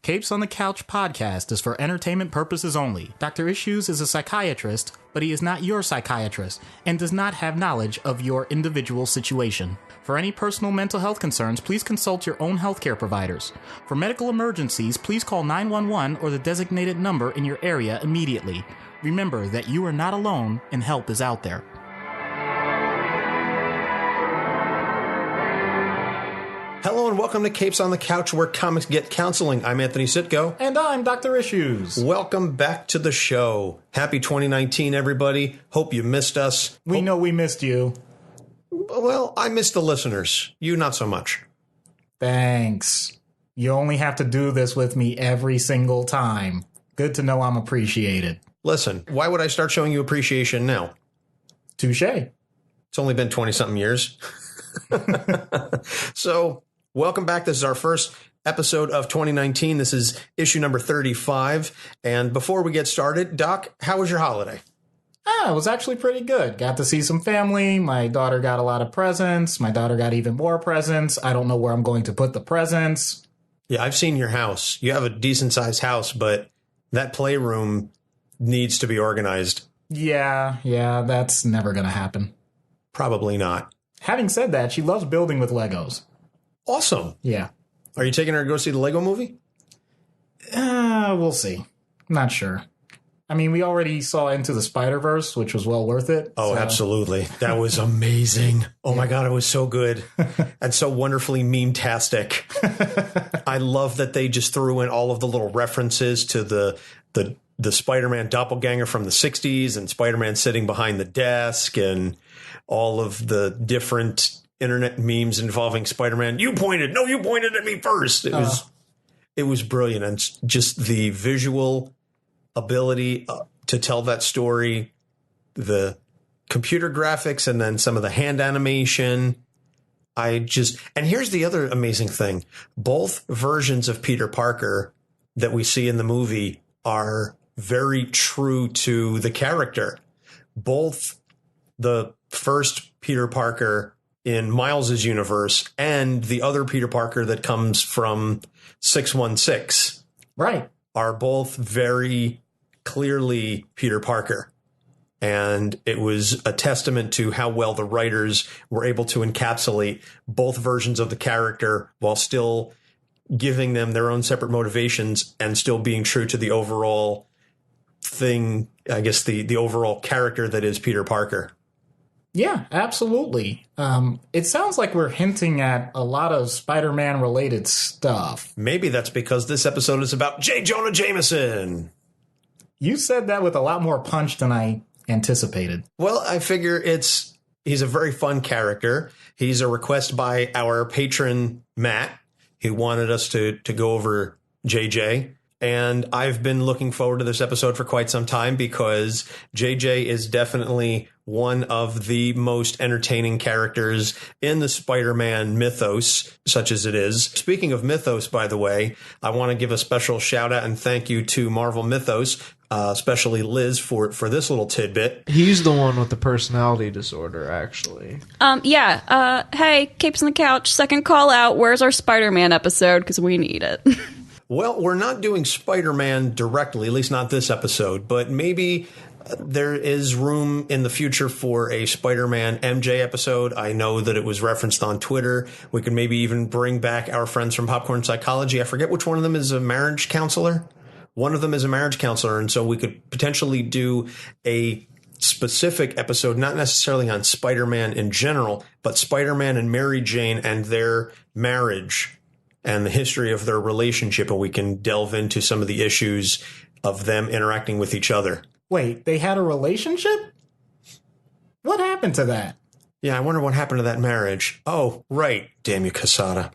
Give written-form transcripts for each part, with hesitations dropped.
Capes on the Couch podcast is for entertainment purposes only. Dr. Issues is a psychiatrist, but he is not your psychiatrist and does not have knowledge of your individual situation. For any personal mental health concerns, please consult your own healthcare providers. For medical emergencies, please call 911 or the designated number in your area immediately. Remember that you are not alone and help is out there. Hello and welcome to Capes on the Couch, where comics get counseling. I'm Anthony Ditko. And I'm Dr. Issues. Welcome back to the show. Happy 2019, everybody. Hope you missed us. We know we missed you. Well, I missed the listeners. You not so much. Thanks. You only have to do this with me every single time. Good to know I'm appreciated. Listen, why would I start showing you appreciation now? Touché. It's only been 20-something years. So, welcome back. This is our first episode of 2019. This is issue number 35. And before we get started, Doc, how was your holiday? It was actually pretty good. Got to see some family. My daughter got a lot of presents. My daughter got even more presents. I don't know where I'm going to put the presents. Yeah, I've seen your house. You have a decent-sized house, but that playroom needs to be organized. Yeah, that's never going to happen. Probably not. Having said that, she loves building with Legos. Awesome. Yeah. Are you taking her to go see the Lego movie? We'll see. Not sure. I mean, we already saw Into the Spider-Verse, which was well worth it. Oh, so. Absolutely. That was amazing. Oh, my God, it was so good and so wonderfully meme-tastic. I love that they just threw in all of the little references to the Spider-Man doppelganger from the 60s and Spider-Man sitting behind the desk and all of the different internet memes involving Spider-Man. You pointed at me first. It was brilliant. And just the visual ability to tell that story, the computer graphics, and then some of the hand animation. And here's the other amazing thing. Both versions of Peter Parker that we see in the movie are very true to the character. Both the first Peter Parker in Miles's universe and the other Peter Parker that comes from 616, right, are both very clearly Peter Parker. And it was a testament to how well the writers were able to encapsulate both versions of the character while still giving them their own separate motivations and still being true to the overall thing, I guess, the overall character that is Peter Parker. Yeah, absolutely. It sounds like we're hinting at a lot of Spider-Man related stuff. Maybe that's because this episode is about J. Jonah Jameson. You said that with a lot more punch than I anticipated. Well, I figure he's a very fun character. He's a request by our patron, Matt, who wanted us to go over JJ. And I've been looking forward to this episode for quite some time because JJ is definitely one of the most entertaining characters in the Spider-Man mythos, such as it is. Speaking of mythos, by the way, I want to give a special shout out and thank you to Marvel Mythos, especially Liz for this little tidbit. He's the one with the personality disorder, actually. Hey, Capes on the Couch, second call out. Where's our Spider-Man episode? Because we need it. Well, we're not doing Spider-Man directly, at least not this episode, but maybe there is room in the future for a Spider-Man MJ episode. I know that it was referenced on Twitter. We could maybe even bring back our friends from Popcorn Psychology. I forget which one of them is a marriage counselor. One of them is a marriage counselor, and so we could potentially do a specific episode, not necessarily on Spider-Man in general, but Spider-Man and Mary Jane and their marriage and the history of their relationship, and we can delve into some of the issues of them interacting with each other. Wait, they had a relationship? What happened to that? Yeah, I wonder what happened to that marriage. Oh, right. Damn you, Casada.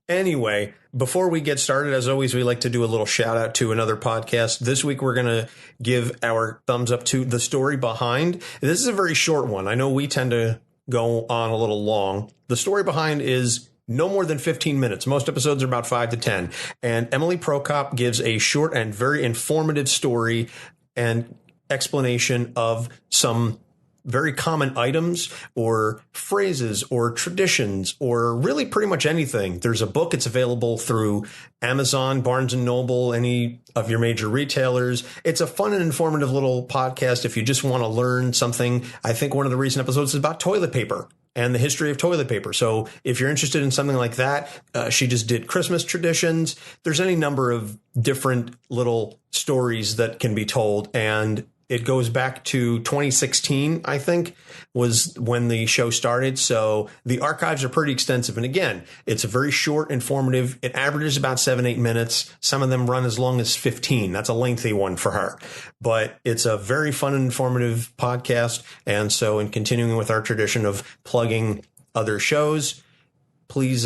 Anyway, before we get started, as always, we like to do a little shout out to another podcast. This week, we're going to give our thumbs up to The Story Behind. This is a very short one. I know we tend to go on a little long. The Story Behind is no more than 15 minutes. Most episodes are about 5 to 10. And Emily Prokop gives a short and very informative story and explanation of some very common items or phrases or traditions or really pretty much anything. There's a book. It's available through Amazon, Barnes & Noble, any of your major retailers. It's a fun and informative little podcast if you just want to learn something. I think one of the recent episodes is about toilet paper and the history of toilet paper. So if you're interested in something like that, she just did Christmas traditions. There's any number of different little stories that can be told. And it goes back to 2016, I think, was when the show started. So the archives are pretty extensive. And again, it's a very short, informative. It averages about 7-8 minutes. Some of them run as long as 15. That's a lengthy one for her. But it's a very fun and informative podcast. And so in continuing with our tradition of plugging other shows, please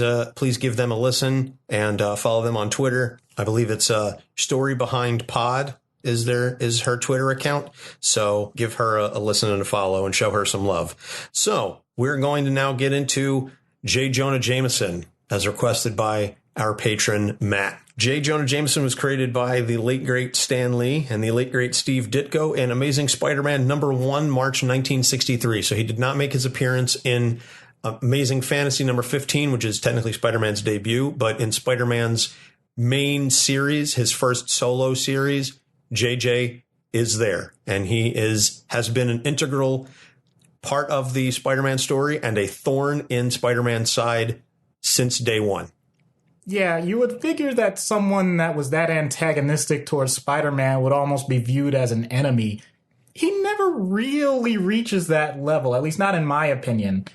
give them a listen and follow them on Twitter. I believe it's Story Behind Pod is her Twitter account. So give her a listen and a follow and show her some love. So we're going to now get into J. Jonah Jameson as requested by our patron, Matt. J. Jonah Jameson was created by the late, great Stan Lee and the late, great Steve Ditko in Amazing Spider-Man #1, March 1963. So he did not make his appearance in Amazing Fantasy #15, which is technically Spider-Man's debut, but in Spider-Man's main series, his first solo series, JJ is there, and he has been an integral part of the Spider-Man story and a thorn in Spider-Man's side since day one. Yeah, you would figure that someone that was that antagonistic towards Spider-Man would almost be viewed as an enemy. He never really reaches that level, at least not in my opinion.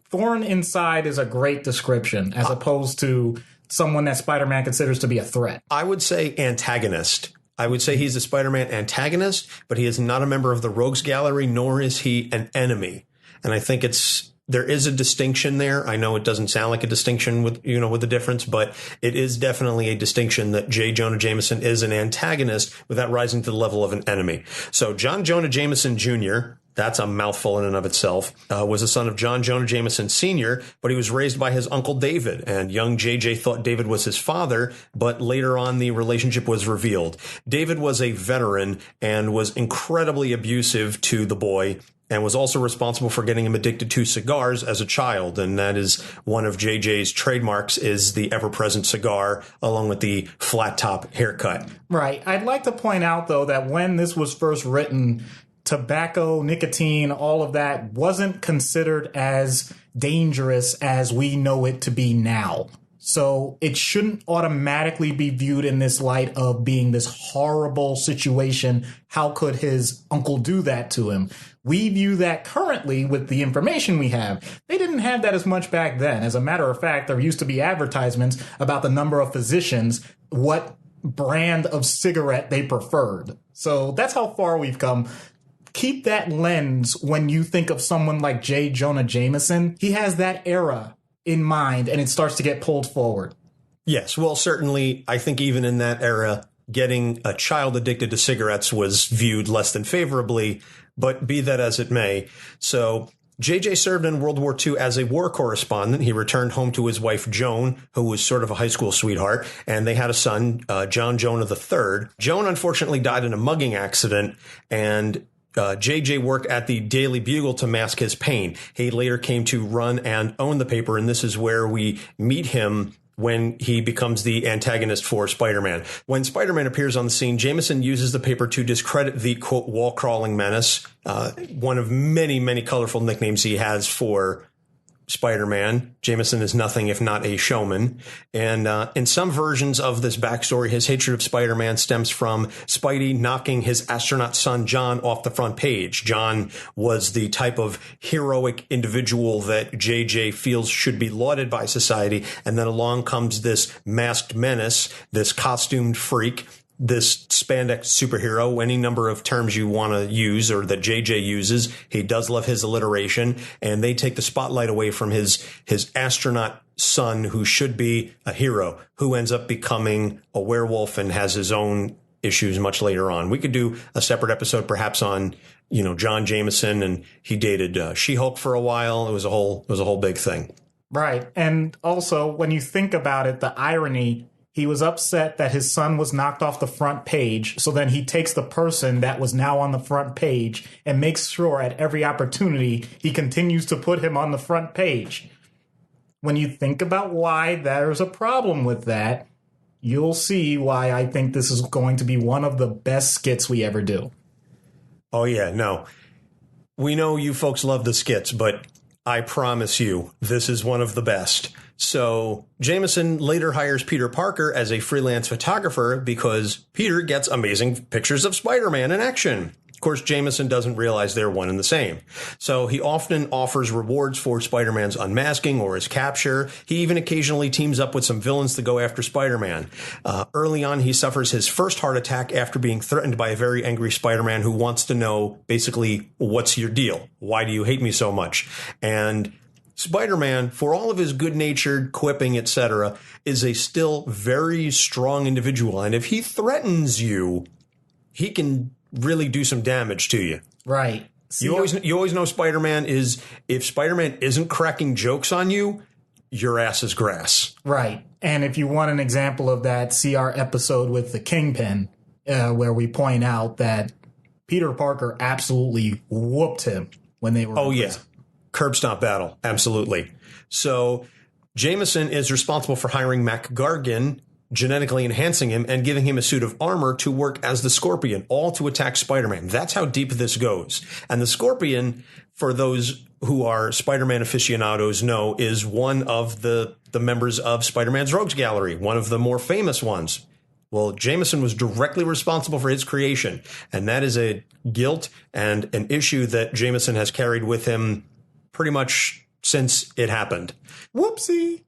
Thorn inside is a great description, as opposed to someone that Spider-Man considers to be a threat. I would say antagonist. I would say he's a Spider-Man antagonist, but he is not a member of the Rogues Gallery, nor is he an enemy. And I think there is a distinction there. I know it doesn't sound like a distinction with the difference, but it is definitely a distinction that J. Jonah Jameson is an antagonist without rising to the level of an enemy. So John Jonah Jameson Jr., that's a mouthful in and of itself, was the son of John Jonah Jameson Sr., but he was raised by his uncle David, and young JJ thought David was his father, but later on the relationship was revealed. David was a veteran and was incredibly abusive to the boy, and was also responsible for getting him addicted to cigars as a child. And that is one of JJ's trademarks, is the ever-present cigar, along with the flat top haircut. Right. I'd like to point out, though, that when this was first written, tobacco, nicotine, all of that wasn't considered as dangerous as we know it to be now. So it shouldn't automatically be viewed in this light of being this horrible situation. How could his uncle do that to him? We view that currently with the information we have. They didn't have that as much back then. As a matter of fact, there used to be advertisements about the number of physicians, what brand of cigarette they preferred. So that's how far we've come. Keep that lens when you think of someone like J. Jonah Jameson. He has that era in mind, and it starts to get pulled forward. Yes, well, certainly, I think even in that era, getting a child addicted to cigarettes was viewed less than favorably, but be that as it may. So JJ served in World War II as a war correspondent. He returned home to his wife, Joan, who was sort of a high school sweetheart, and they had a son, John Jonah III. Joan, unfortunately, died in a mugging accident, and JJ worked at the Daily Bugle to mask his pain. He later came to run and own the paper, and this is where we meet him when he becomes the antagonist for Spider-Man. When Spider-Man appears on the scene, Jameson uses the paper to discredit the, quote, wall-crawling menace, one of many, many colorful nicknames he has for Spider-Man. Jameson is nothing if not a showman. And in some versions of this backstory, his hatred of Spider-Man stems from Spidey knocking his astronaut son John off the front page. John was the type of heroic individual that JJ feels should be lauded by society. And then along comes this masked menace, this costumed freak, this spandex superhero, any number of terms you want to use or that JJ uses. He does love his alliteration, and they take the spotlight away from his astronaut son, who should be a hero, who ends up becoming a werewolf and has his own issues much later on. We could do a separate episode perhaps on, John Jameson, and he dated She-Hulk for a while. It was a whole big thing. Right. And also, when you think about it, the irony He was upset that his son was knocked off the front page. So then he takes the person that was now on the front page and makes sure at every opportunity he continues to put him on the front page. When you think about why there's a problem with that, you'll see why I think this is going to be one of the best skits we ever do. Oh, yeah, no. We know you folks love the skits, but I promise you, this is one of the best. So Jameson later hires Peter Parker as a freelance photographer because Peter gets amazing pictures of Spider-Man in action. Of course, Jameson doesn't realize they're one and the same. So he often offers rewards for Spider-Man's unmasking or his capture. He even occasionally teams up with some villains to go after Spider-Man. Early on, he suffers his first heart attack after being threatened by a very angry Spider-Man who wants to know, basically, what's your deal? Why do you hate me so much? And Spider-Man, for all of his good-natured quipping, etc., is a still very strong individual. And if he threatens you, he can really do some damage to you. Right. You always know Spider-Man is, if Spider-Man isn't cracking jokes on you, your ass is grass. Right. And if you want an example of that, see our episode with the Kingpin, where we point out that Peter Parker absolutely whooped him when they were in prison. Curb stomp battle. Absolutely. So Jameson is responsible for hiring Mac Gargan, genetically enhancing him and giving him a suit of armor to work as the Scorpion, all to attack Spider-Man. That's how deep this goes. And the Scorpion, for those who are Spider-Man aficionados know, is one of the members of Spider-Man's Rogues Gallery, one of the more famous ones. Well, Jameson was directly responsible for his creation, and that is a guilt and an issue that Jameson has carried with him pretty much since it happened. Whoopsie.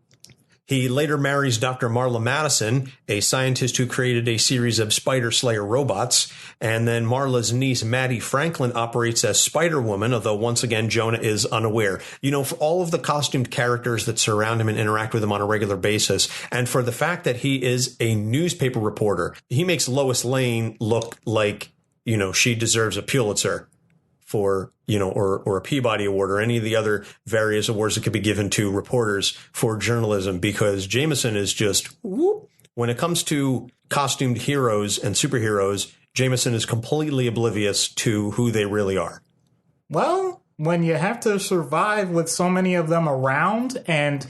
He later marries Dr. Marla Madison, a scientist who created a series of Spider Slayer robots. And then Marla's niece, Maddie Franklin, operates as Spider-Woman, although once again, Jonah is unaware. You know, for all of the costumed characters that surround him and interact with him on a regular basis, and for the fact that he is a newspaper reporter, he makes Lois Lane look like, you know, she deserves a Pulitzer for, you know, or a Peabody Award or any of the other various awards that could be given to reporters for journalism, because Jameson is just, whoop. When it comes to costumed heroes and superheroes, Jameson is completely oblivious to who they really are. Well, when you have to survive with so many of them around, and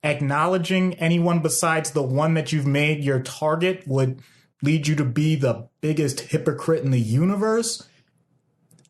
acknowledging anyone besides the one that you've made your target would lead you to be the biggest hypocrite in the universe.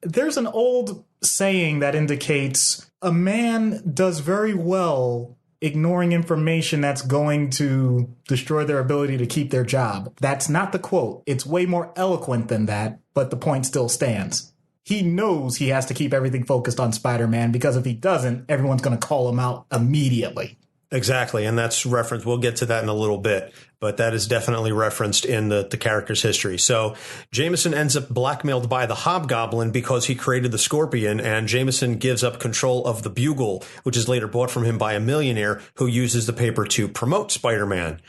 There's an old saying that indicates a man does very well ignoring information that's going to destroy their ability to keep their job. That's not the quote. It's way more eloquent than that, but the point still stands. He knows he has to keep everything focused on Spider-Man, because if he doesn't, everyone's going to call him out immediately. Exactly, and that's referenced. We'll get to that in a little bit, but that is definitely referenced in the character's history. So Jameson ends up blackmailed by the Hobgoblin because he created the Scorpion, and Jameson gives up control of the Bugle, which is later bought from him by a millionaire who uses the paper to promote Spider-Man.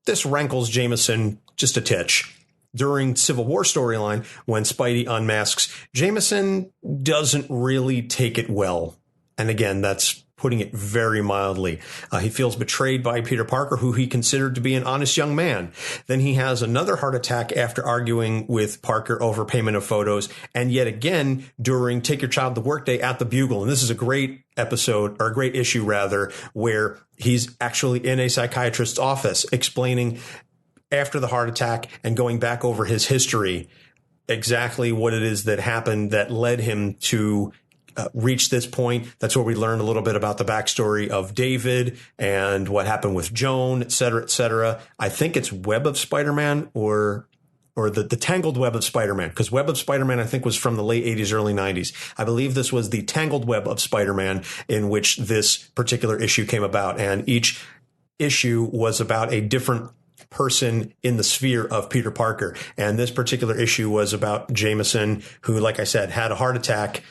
This rankles Jameson just a titch. During Civil War storyline, when Spidey unmasks, Jameson doesn't really take it well. And again, that's putting it very mildly. He feels betrayed by Peter Parker, who he considered to be an honest young man. Then he has another heart attack after arguing with Parker over payment of photos. And yet again, during Take Your Child to Work Day at the Bugle. And this is a great episode, or a great issue rather, where he's actually in a psychiatrist's office explaining after the heart attack and going back over his history, exactly what it is that happened that led him to reach this point. That's where we learned a little bit about the backstory of David and what happened with Joan, et cetera, et cetera. I think it's Web of Spider-Man or the Tangled Web of Spider-Man, because Web of Spider-Man, I think, was from the late 80s, early 90s. I believe this was the Tangled Web of Spider-Man in which this particular issue came about. And each issue was about a different person in the sphere of Peter Parker. And this particular issue was about Jameson, who, like I said, had a heart attack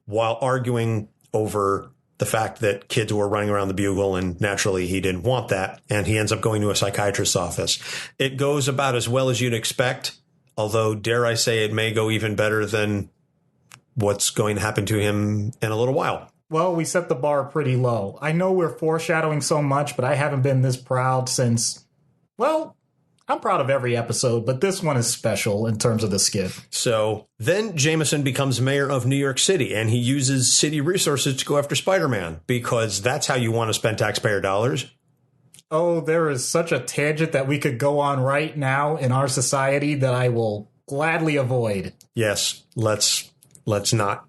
while arguing over the fact that kids were running around the Bugle, and naturally he didn't want that. And he ends up going to a psychiatrist's office. It goes about as well as you'd expect, although dare I say it may go even better than what's going to happen to him in a little while. Well, we set the bar pretty low. I know we're foreshadowing so much, but I haven't been this proud since, well, I'm proud of every episode, but this one is special in terms of the skit. So then Jameson becomes mayor of New York City, and he uses city resources to go after Spider-Man, because that's how you want to spend taxpayer dollars. Oh, there is such a tangent that we could go on right now in our society that I will gladly avoid. Yes, let's not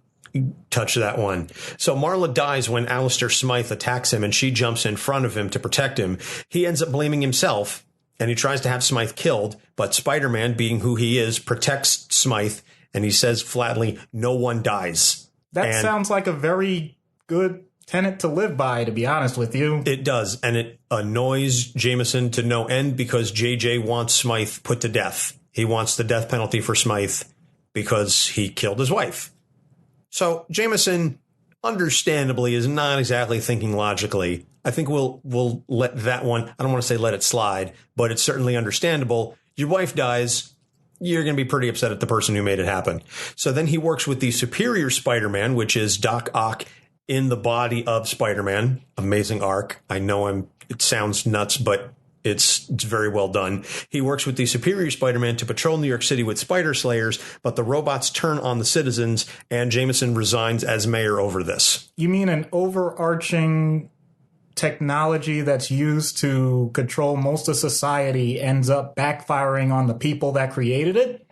touch that one. So Marla dies when Alistair Smythe attacks him, and she jumps in front of him to protect him. He ends up blaming himself, and he tries to have Smythe killed, but Spider-Man, being who he is, protects Smythe, and he says flatly, "No one dies." That sounds like a very good tenet to live by, to be honest with you. It does, and it annoys Jameson to no end, because JJ wants Smythe put to death. He wants the death penalty for Smythe because he killed his wife. So Jameson, understandably, is not exactly thinking logically. I think we'll let that one, I don't want to say let it slide, but it's certainly understandable. Your wife dies, you're going to be pretty upset at the person who made it happen. So then he works with the superior Spider-Man, which is Doc Ock in the body of Spider-Man. Amazing arc. I know it sounds nuts, but it's very well done. He works with the superior Spider-Man to patrol New York City with spider slayers, but the robots turn on the citizens, and Jameson resigns as mayor over this. You mean an overarching technology that's used to control most of society ends up backfiring on the people that created it?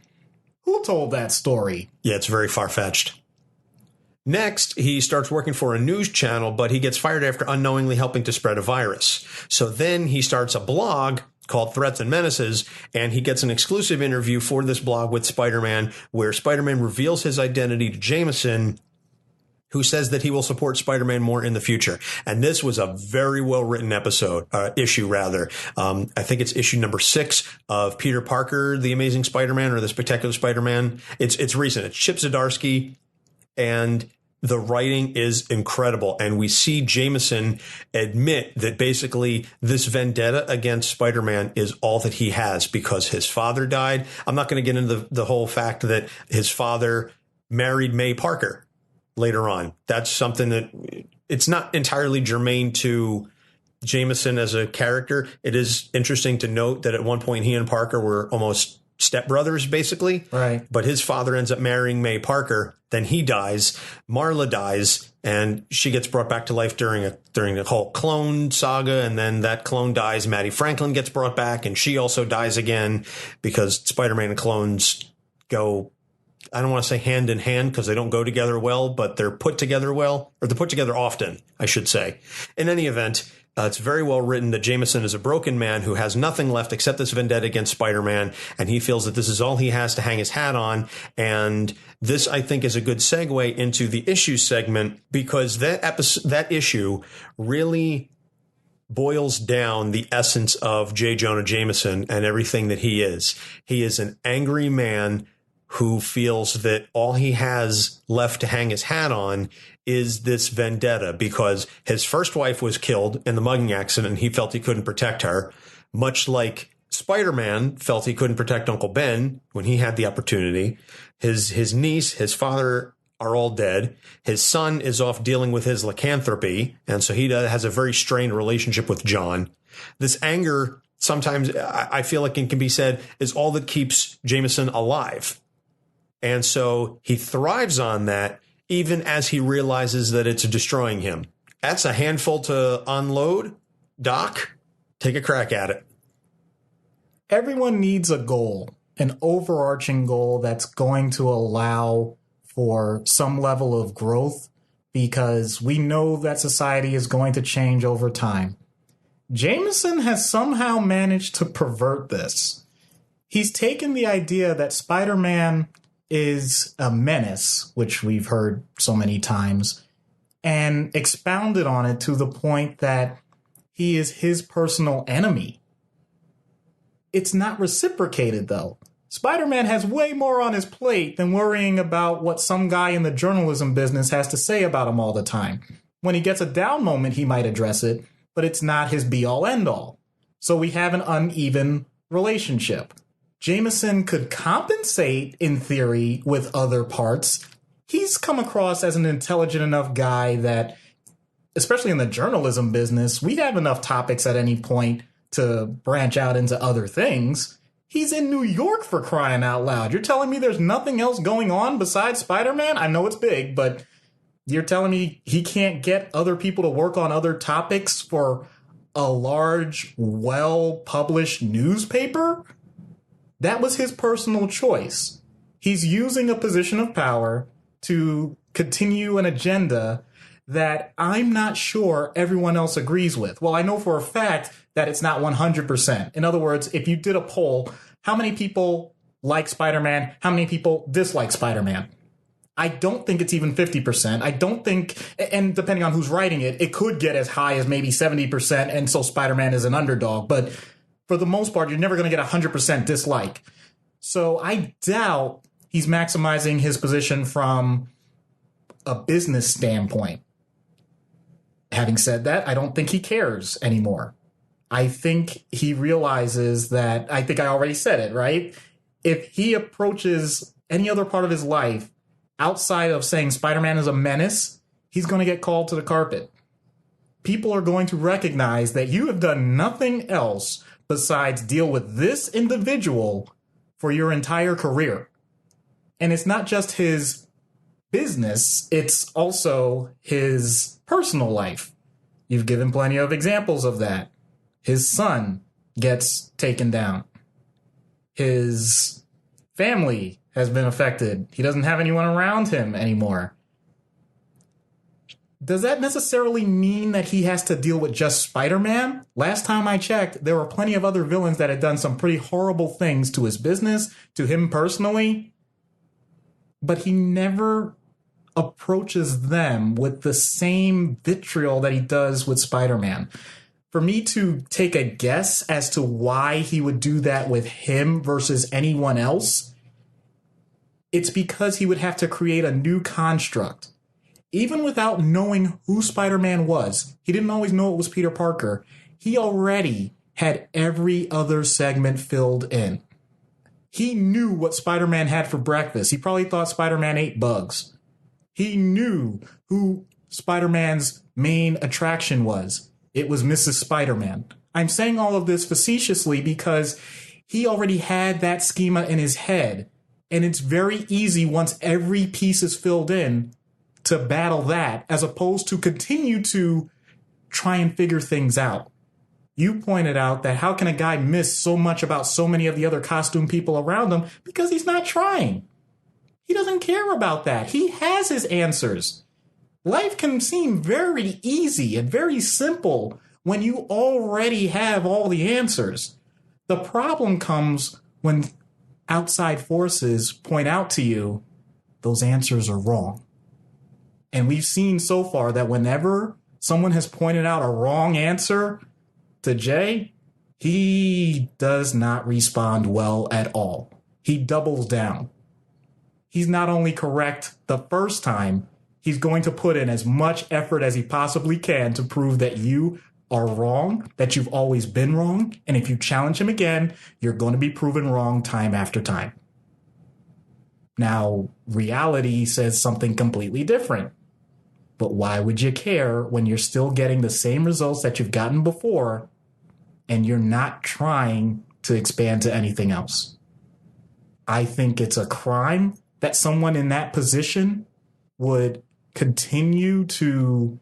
Who told that story? Yeah, it's very far-fetched. Next, he starts working for a news channel, but he gets fired after unknowingly helping to spread a virus. So then he starts a blog called Threats and Menaces, and he gets an exclusive interview for this blog with Spider-Man, where Spider-Man reveals his identity to Jameson, who says that he will support Spider-Man more in the future. And this was a very well-written issue. I think it's issue number 6 of Peter Parker, The Amazing Spider-Man, or The Spectacular Spider-Man. It's recent. It's Chip Zdarsky, and the writing is incredible. And we see Jameson admit that basically this vendetta against Spider-Man is all that he has, because his father died. I'm not going to get into the whole fact that his father married May Parker later on. That's something that it's not entirely germane to Jameson as a character. It is interesting to note that at one point he and Parker were almost stepbrothers, basically. Right. But his father ends up marrying May Parker. Then he dies. Marla dies, and she gets brought back to life during the whole clone saga. And then that clone dies. Maddie Franklin gets brought back, and she also dies again, because Spider-Man and clones go, I don't want to say hand in hand, because they don't go together well, but they're put together well, or they're put together often, I should say. In any event, it's very well written that Jameson is a broken man who has nothing left except this vendetta against Spider-Man, and he feels that this is all he has to hang his hat on. And this, I think, is a good segue into the issue segment, because that issue really boils down the essence of J. Jonah Jameson and everything that he is. He is an angry man who feels that all he has left to hang his hat on is this vendetta, because his first wife was killed in the mugging accident, and he felt he couldn't protect her, much like Spider-Man felt he couldn't protect Uncle Ben when he had the opportunity. His niece, his father are all dead. His son is off dealing with his lycanthropy, and so he has a very strained relationship with John. This anger, sometimes I feel like it can be said, is all that keeps Jameson alive. And so he thrives on that, even as he realizes that it's destroying him. That's a handful to unload. Doc, take a crack at it. Everyone needs a goal, an overarching goal that's going to allow for some level of growth, because we know that society is going to change over time. Jameson has somehow managed to pervert this. He's taken the idea that Spider-Man is a menace, which we've heard so many times, and expounded on it to the point that he is his personal enemy. It's not reciprocated, though. Spider-Man has way more on his plate than worrying about what some guy in the journalism business has to say about him all the time. When he gets a down moment, he might address it, but it's not his be-all, end-all. So we have an uneven relationship. Jameson could compensate, in theory, with other parts. He's come across as an intelligent enough guy that, especially in the journalism business, we have enough topics at any point to branch out into other things. He's in New York, for crying out loud. You're telling me there's nothing else going on besides Spider-Man? I know it's big, but you're telling me he can't get other people to work on other topics for a large, well-published newspaper? That was his personal choice. He's using a position of power to continue an agenda that I'm not sure everyone else agrees with. Well, I know for a fact that it's not 100%. In other words, if you did a poll, how many people like Spider-Man? How many people dislike Spider-Man? I don't think it's even 50%. I don't think, and depending on who's writing it, it could get as high as maybe 70%, and so Spider-Man is an underdog. But for the most part, you're never going to get 100% dislike. So I doubt he's maximizing his position from a business standpoint. Having said that, I don't think he cares anymore. I think he realizes that, I think I already said it, right? If he approaches any other part of his life outside of saying Spider-Man is a menace, he's going to get called to the carpet. People are going to recognize that you have done nothing else besides deal with this individual for your entire career. And it's not just his business, it's also his personal life. You've given plenty of examples of that. His son gets taken down. His family has been affected. He doesn't have anyone around him anymore. Does that necessarily mean that he has to deal with just Spider-Man? Last time I checked, there were plenty of other villains that had done some pretty horrible things to his business, to him personally. But he never approaches them with the same vitriol that he does with Spider-Man. For me to take a guess as to why he would do that with him versus anyone else, it's because he would have to create a new construct. Even without knowing who Spider-Man was, he didn't always know it was Peter Parker. He already had every other segment filled in. He knew what Spider-Man had for breakfast. He probably thought Spider-Man ate bugs. He knew who Spider-Man's main attraction was. It was Mrs. Spider-Man. I'm saying all of this facetiously because he already had that schema in his head. And it's very easy once every piece is filled in to battle that, as opposed to continue to try and figure things out. You pointed out that how can a guy miss so much about so many of the other costume people around him? Because he's not trying. He doesn't care about that. He has his answers. Life can seem very easy and very simple when you already have all the answers. The problem comes when outside forces point out to you those answers are wrong. And we've seen so far that whenever someone has pointed out a wrong answer to Jay, he does not respond well at all. He doubles down. He's not only correct the first time, he's going to put in as much effort as he possibly can to prove that you are wrong, that you've always been wrong. And if you challenge him again, you're going to be proven wrong time after time. Now, reality says something completely different. But why would you care when you're still getting the same results that you've gotten before and you're not trying to expand to anything else? I think it's a crime that someone in that position would continue to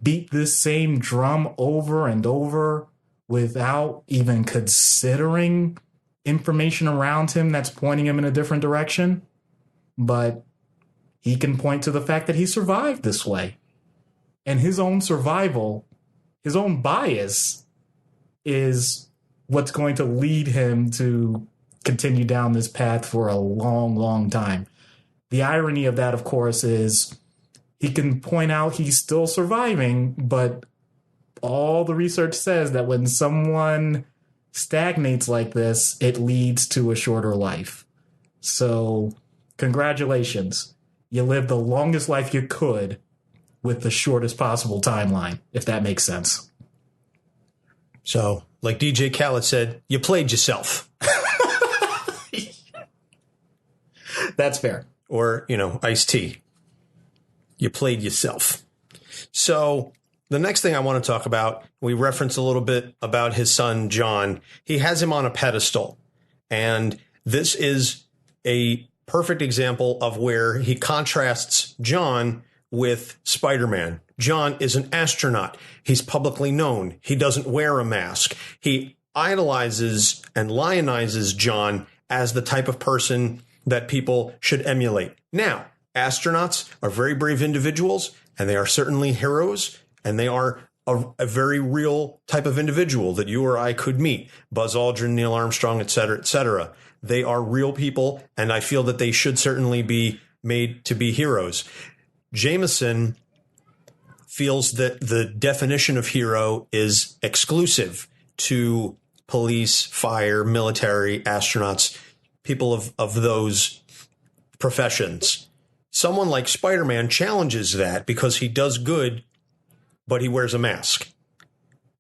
beat this same drum over and over without even considering information around him that's pointing him in a different direction. But he can point to the fact that he survived this way. And his own survival, his own bias, is what's going to lead him to continue down this path for a long, long time. The irony of that, of course, is he can point out he's still surviving, but all the research says that when someone stagnates like this, it leads to a shorter life. So, congratulations. You lived the longest life you could with the shortest possible timeline, if that makes sense. So, like DJ Khaled said, you played yourself. That's fair. Or, Ice-T. You played yourself. So, The next thing I want to talk about, we referenced a little bit about his son, John. He has him on a pedestal. And this is a perfect example of where he contrasts John with Spider-Man. John is an astronaut. He's publicly known. He doesn't wear a mask. He idolizes and lionizes John as the type of person that people should emulate. Now, astronauts are very brave individuals, and they are certainly heroes, and they are a very real type of individual that you or I could meet. Buzz Aldrin, Neil Armstrong, et cetera, et cetera. They are real people, and I feel that they should certainly be made to be heroes. Jameson feels that the definition of hero is exclusive to police, fire, military, astronauts, people of those professions. Someone like Spider-Man challenges that because he does good, but he wears a mask.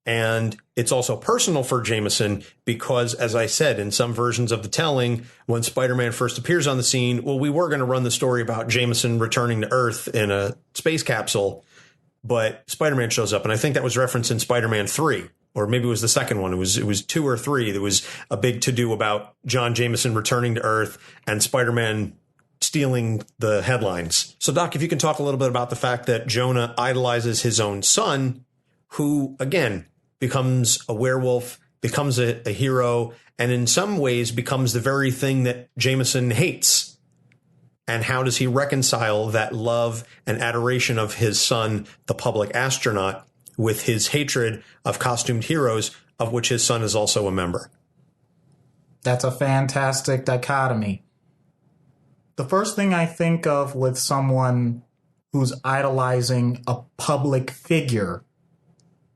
And it's also personal for Jameson because, as I said, in some versions of the telling, when Spider-Man first appears on the scene, well, we were going to run the story about Jameson returning to Earth in a space capsule, but Spider-Man shows up. And I think that was referenced in Spider-Man 3, or maybe it was the second one. It was 2 or 3. There was a big to-do about John Jameson returning to Earth and Spider-Man stealing the headlines. So, Doc, if you can talk a little bit about the fact that Jonah idolizes his own son, who, again, becomes a werewolf, becomes a hero, and in some ways becomes the very thing that Jameson hates. And how does he reconcile that love and adoration of his son, the public astronaut, with his hatred of costumed heroes, of which his son is also a member? That's a fantastic dichotomy. The first thing I think of with someone who's idolizing a public figure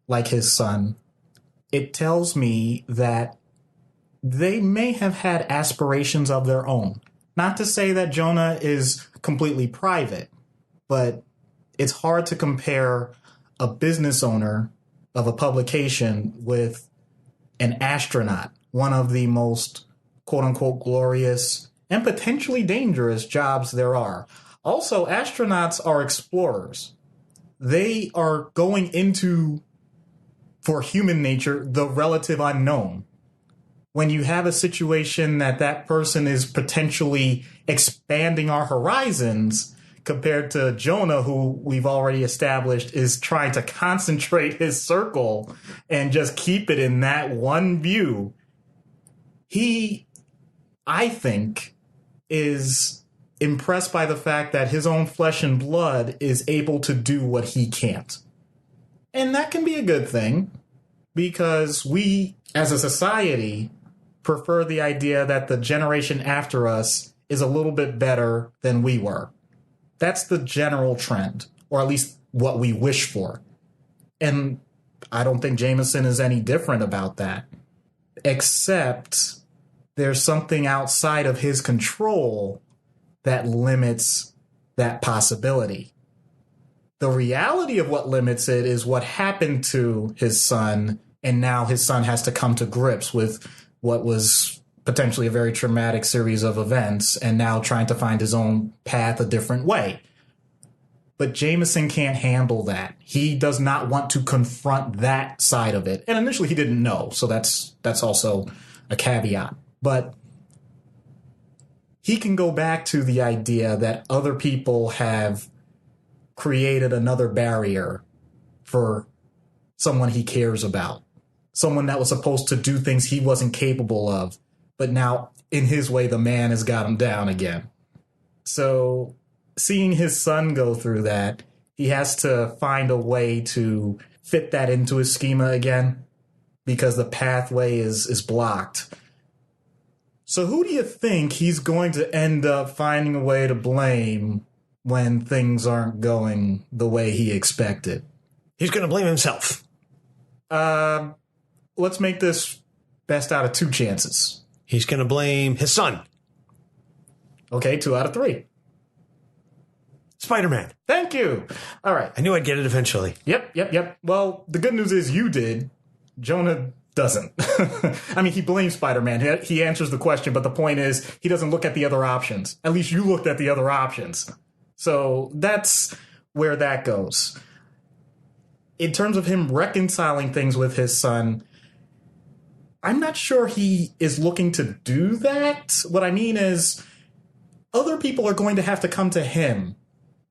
like his son, it tells me that they may have had aspirations of their own. Not to say that Jonah is completely private, but it's hard to compare a business owner of a publication with an astronaut, one of the most quote-unquote glorious and potentially dangerous jobs there are. Also, astronauts are explorers. They are going into, for human nature, the relative unknown. When you have a situation that person is potentially expanding our horizons compared to Jonah, who we've already established is trying to concentrate his circle and just keep it in that one view, he, I think, is impressed by the fact that his own flesh and blood is able to do what he can't. And that can be a good thing, because we, as a society, prefer the idea that the generation after us is a little bit better than we were. That's the general trend, or at least what we wish for. And I don't think Jameson is any different about that, except there's something outside of his control that limits that possibility. The reality of what limits it is what happened to his son, and now his son has to come to grips with what was potentially a very traumatic series of events, and now trying to find his own path a different way. But Jameson can't handle that. He does not want to confront that side of it. And initially he didn't know, so that's also a caveat. But he can go back to the idea that other people have created another barrier for someone he cares about. Someone that was supposed to do things he wasn't capable of. But now, in his way, the man has got him down again. So, seeing his son go through that, he has to find a way to fit that into his schema again, because the pathway is blocked. So who do you think he's going to end up finding a way to blame when things aren't going the way he expected? He's going to blame himself. Let's make this best out of 2 chances. He's going to blame his son. Okay, 2 out of 3. Spider-Man. Thank you. All right. I knew I'd get it eventually. Yep. Well, the good news is you did. Jonah doesn't. I mean, he blames Spider-Man. He answers the question, but the point is he doesn't look at the other options. At least you looked at the other options. So that's where that goes. in terms of him reconciling things with his son, I'm not sure he is looking to do that. What I mean is, other people are going to have to come to him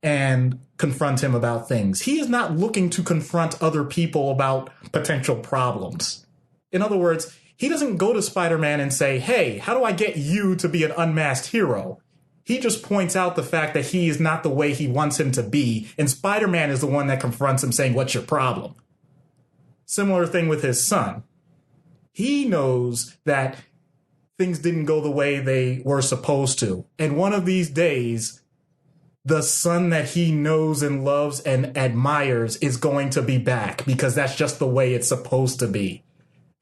and confront him about things. He is not looking to confront other people about potential problems. In other words, he doesn't go to Spider-Man and say, hey, how do I get you to be an unmasked hero? He just points out the fact that he is not the way he wants him to be, and Spider-Man is the one that confronts him saying, what's your problem? Similar thing with his son. He knows that things didn't go the way they were supposed to. And one of these days, the son that he knows and loves and admires is going to be back, because that's just the way it's supposed to be.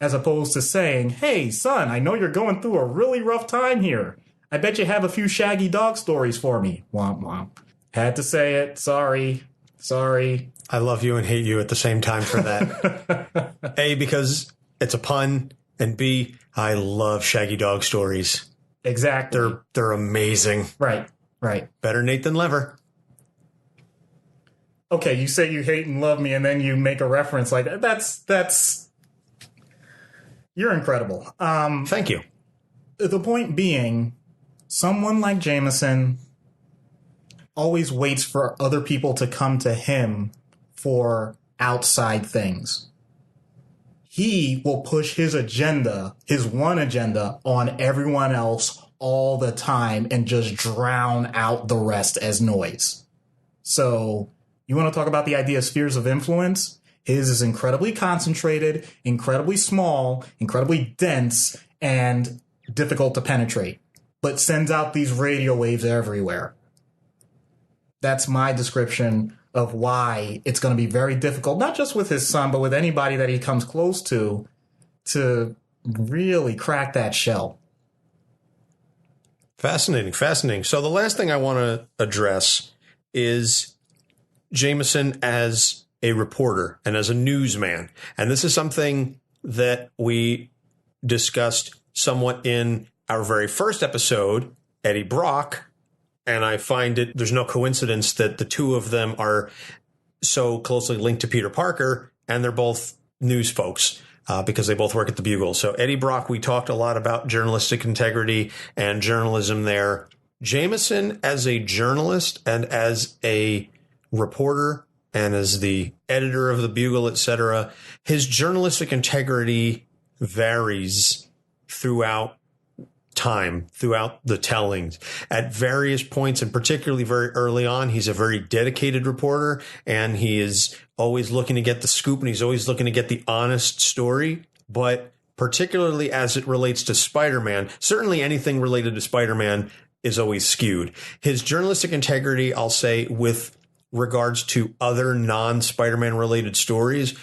As opposed to saying, hey, son, I know you're going through a really rough time here. I bet you have a few shaggy dog stories for me. Womp womp. Had to say it. Sorry. I love you and hate you at the same time for that. A, because it's a pun, and B, I love shaggy dog stories. Exactly. They're amazing. Right. Better Nate than Lever. Okay, you say you hate and love me, and then you make a reference like that. That's you're incredible. Thank you. The point being, someone like Jameson always waits for other people to come to him for outside things. He will push his agenda, his one agenda, on everyone else all the time and just drown out the rest as noise. So, you want to talk about the idea of spheres of influence? His is incredibly concentrated, incredibly small, incredibly dense, and difficult to penetrate, but sends out these radio waves everywhere. That's my description of why it's going to be very difficult, not just with his son, but with anybody that he comes close to really crack that shell. Fascinating. So the last thing I want to address is Jameson as a reporter and as a newsman. And this is something that we discussed somewhat in our very first episode, Eddie Brock. And I find there's no coincidence that the two of them are so closely linked to Peter Parker, and they're both news folks because they both work at the Bugle. So Eddie Brock, we talked a lot about journalistic integrity and journalism there. Jameson as a journalist and as a reporter and as the editor of the Bugle, etc., his journalistic integrity varies throughout time, throughout the tellings. At various points, and particularly very early on, he's a very dedicated reporter, and he is always looking to get the scoop, and he's always looking to get the honest story. But particularly as it relates to Spider-Man, certainly anything related to Spider-Man is always skewed. His journalistic integrity, I'll say, with regards to other non-Spider-Man related stories,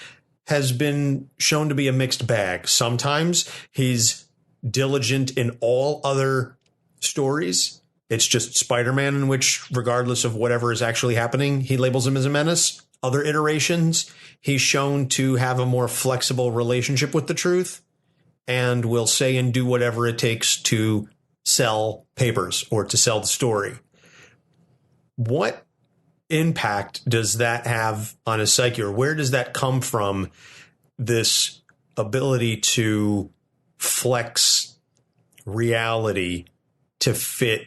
has been shown to be a mixed bag. Sometimes he's diligent in all other stories. It's just Spider-Man in which, regardless of whatever is actually happening, he labels him as a menace. Other iterations, he's shown to have a more flexible relationship with the truth and will say and do whatever it takes to sell papers or to sell the story. What impact does that have on his psyche, or where does that come from, this ability to flex reality to fit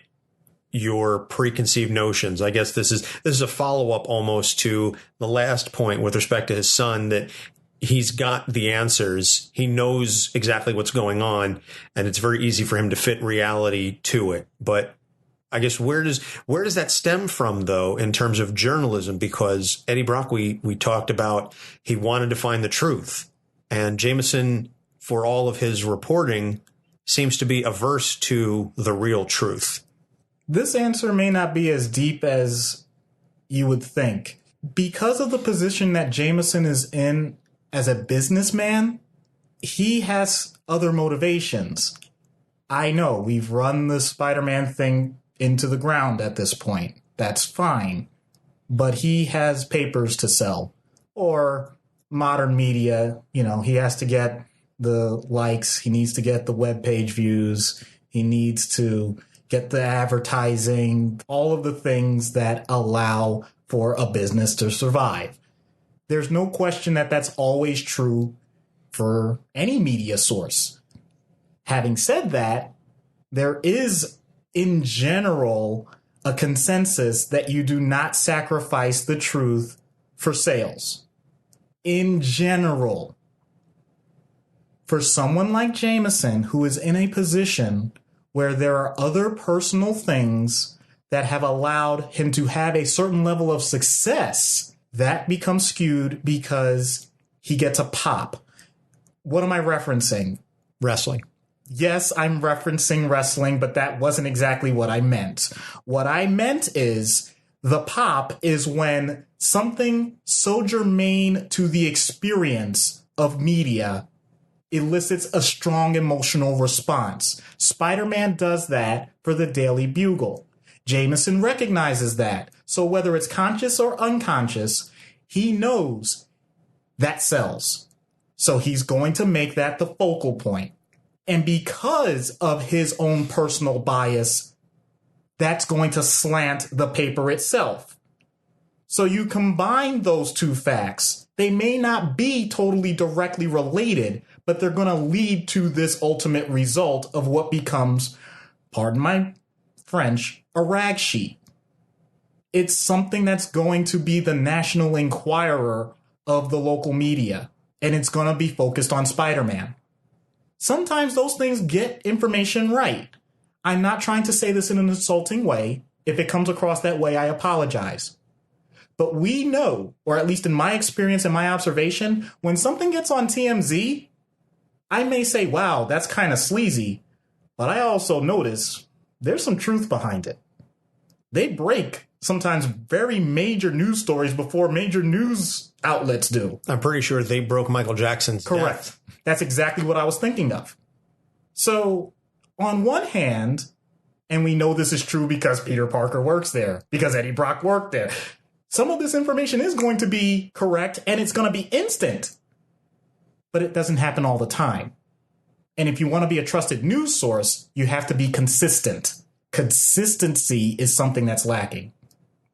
your preconceived notions? I guess this is a follow-up almost to the last point with respect to his son, that he's got the answers. He knows exactly what's going on, and it's very easy for him to fit reality to it. But I guess where does that stem from, though, in terms of journalism? Because Eddie Brock, we talked about, he wanted to find the truth, and Jameson, for all of his reporting, seems to be averse to the real truth. This answer may not be as deep as you would think. Because of the position that Jameson is in as a businessman, he has other motivations. I know we've run the Spider-Man thing into the ground at this point. That's fine. But he has papers to sell, or modern media. He has to get the likes. He needs to get the web page views. He needs to get the advertising, all of the things that allow for a business to survive. There's no question that that's always true for any media source. Having said that, there is, in general, a consensus that you do not sacrifice the truth for sales. In general. For someone like Jameson, who is in a position where there are other personal things that have allowed him to have a certain level of success, that becomes skewed because he gets a pop. What am I referencing? Wrestling. Yes, I'm referencing wrestling, but that wasn't exactly what I meant. What I meant is the pop is when something so germane to the experience of media elicits a strong emotional response. Spider-Man does that for the Daily Bugle. Jameson recognizes that. So whether it's conscious or unconscious, he knows that sells. So he's going to make that the focal point. And because of his own personal bias, that's going to slant the paper itself. So you combine those two facts. They may not be totally directly related, but they're going to lead to this ultimate result of what becomes, pardon my French, a rag sheet. It's something that's going to be the National Enquirer of the local media, and it's going to be focused on Spider-Man. Sometimes those things get information right. I'm not trying to say this in an insulting way. If it comes across that way, I apologize. But we know, or at least in my experience and my observation, when something gets on TMZ, I may say, wow, that's kind of sleazy. But I also notice there's some truth behind it. They break sometimes very major news stories before major news outlets do. I'm pretty sure they broke Michael Jackson's Correct. death. That's exactly what I was thinking of. So, on one hand, and we know this is true because Peter Parker works there, because Eddie Brock worked there, some of this information is going to be correct and it's going to be instant. But it doesn't happen all the time. And if you want to be a trusted news source, you have to be consistent. Consistency is something that's lacking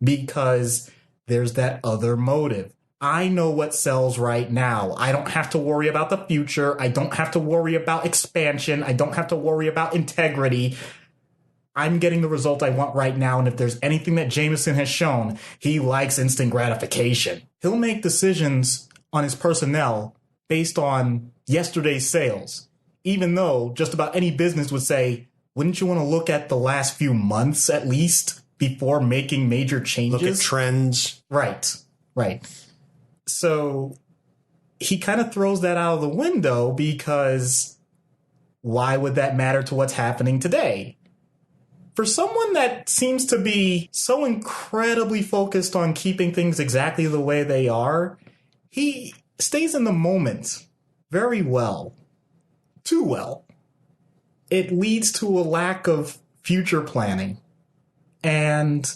because there's that other motive. I know what sells right now. I don't have to worry about the future. I don't have to worry about expansion. I don't have to worry about integrity. I'm getting the result I want right now. And if there's anything that Jameson has shown, he likes instant gratification. He'll make decisions on his personnel based on yesterday's sales, even though just about any business would say, wouldn't you want to look at the last few months at least before making major changes? Look at trends. Right. So he kind of throws that out of the window because why would that matter to what's happening today? For someone that seems to be so incredibly focused on keeping things exactly the way they are, he stays in the moment very well. Too well. It leads to a lack of future planning. And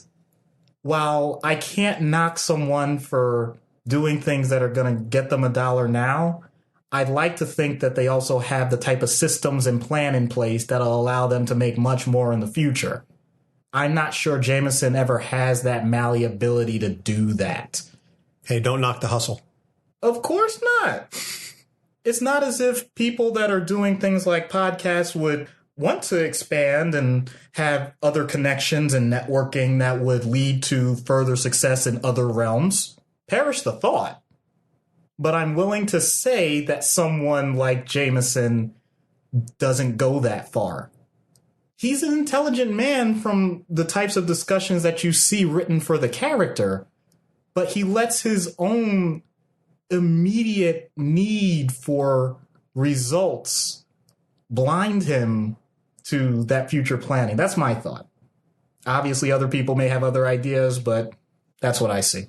while I can't knock someone for doing things that are going to get them $1 now, I'd like to think that they also have the type of systems and plan in place that'll allow them to make much more in the future. I'm not sure Jameson ever has that malleability to do that. Hey, don't knock the hustle. Of course not. It's not as if people that are doing things like podcasts would want to expand and have other connections and networking that would lead to further success in other realms. Perish the thought. But I'm willing to say that someone like Jameson doesn't go that far. He's an intelligent man from the types of discussions that you see written for the character, but he lets his own immediate need for results blind him to that future planning. That's my thought. Obviously, other people may have other ideas, but that's what I see.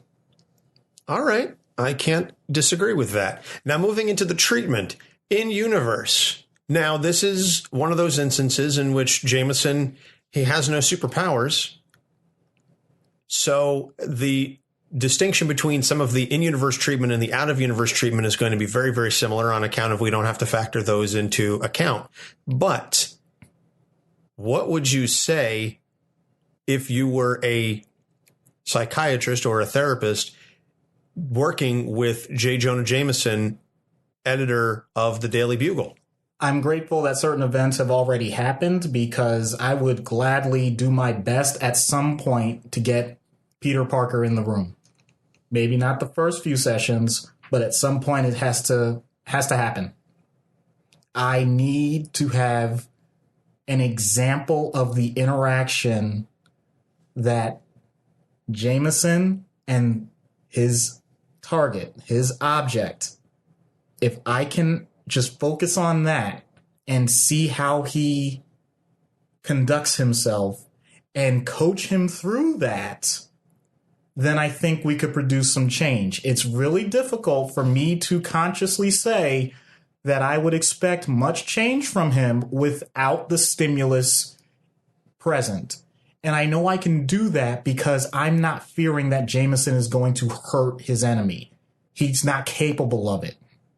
All right. I can't disagree with that. Now, moving into the treatment in universe. Now, this is one of those instances in which Jameson, he has no superpowers. So the distinction between some of the in-universe treatment and the out-of-universe treatment is going to be very, very similar on account of we don't have to factor those into account. But what would you say if you were a psychiatrist or a therapist working with J. Jonah Jameson, editor of the Daily Bugle. I'm grateful that certain events have already happened because I would gladly do my best at some point to get Peter Parker in the room. Maybe not the first few sessions, but at some point it has to happen. I need to have an example of the interaction that Jameson and his target, his object, if I can just focus on that and see how he conducts himself and coach him through that, then I think we could produce some change. It's really difficult for me to consciously say that I would expect much change from him without the stimulus present. And I know I can do that because I'm not fearing that Jameson is going to hurt his enemy. He's not capable of it.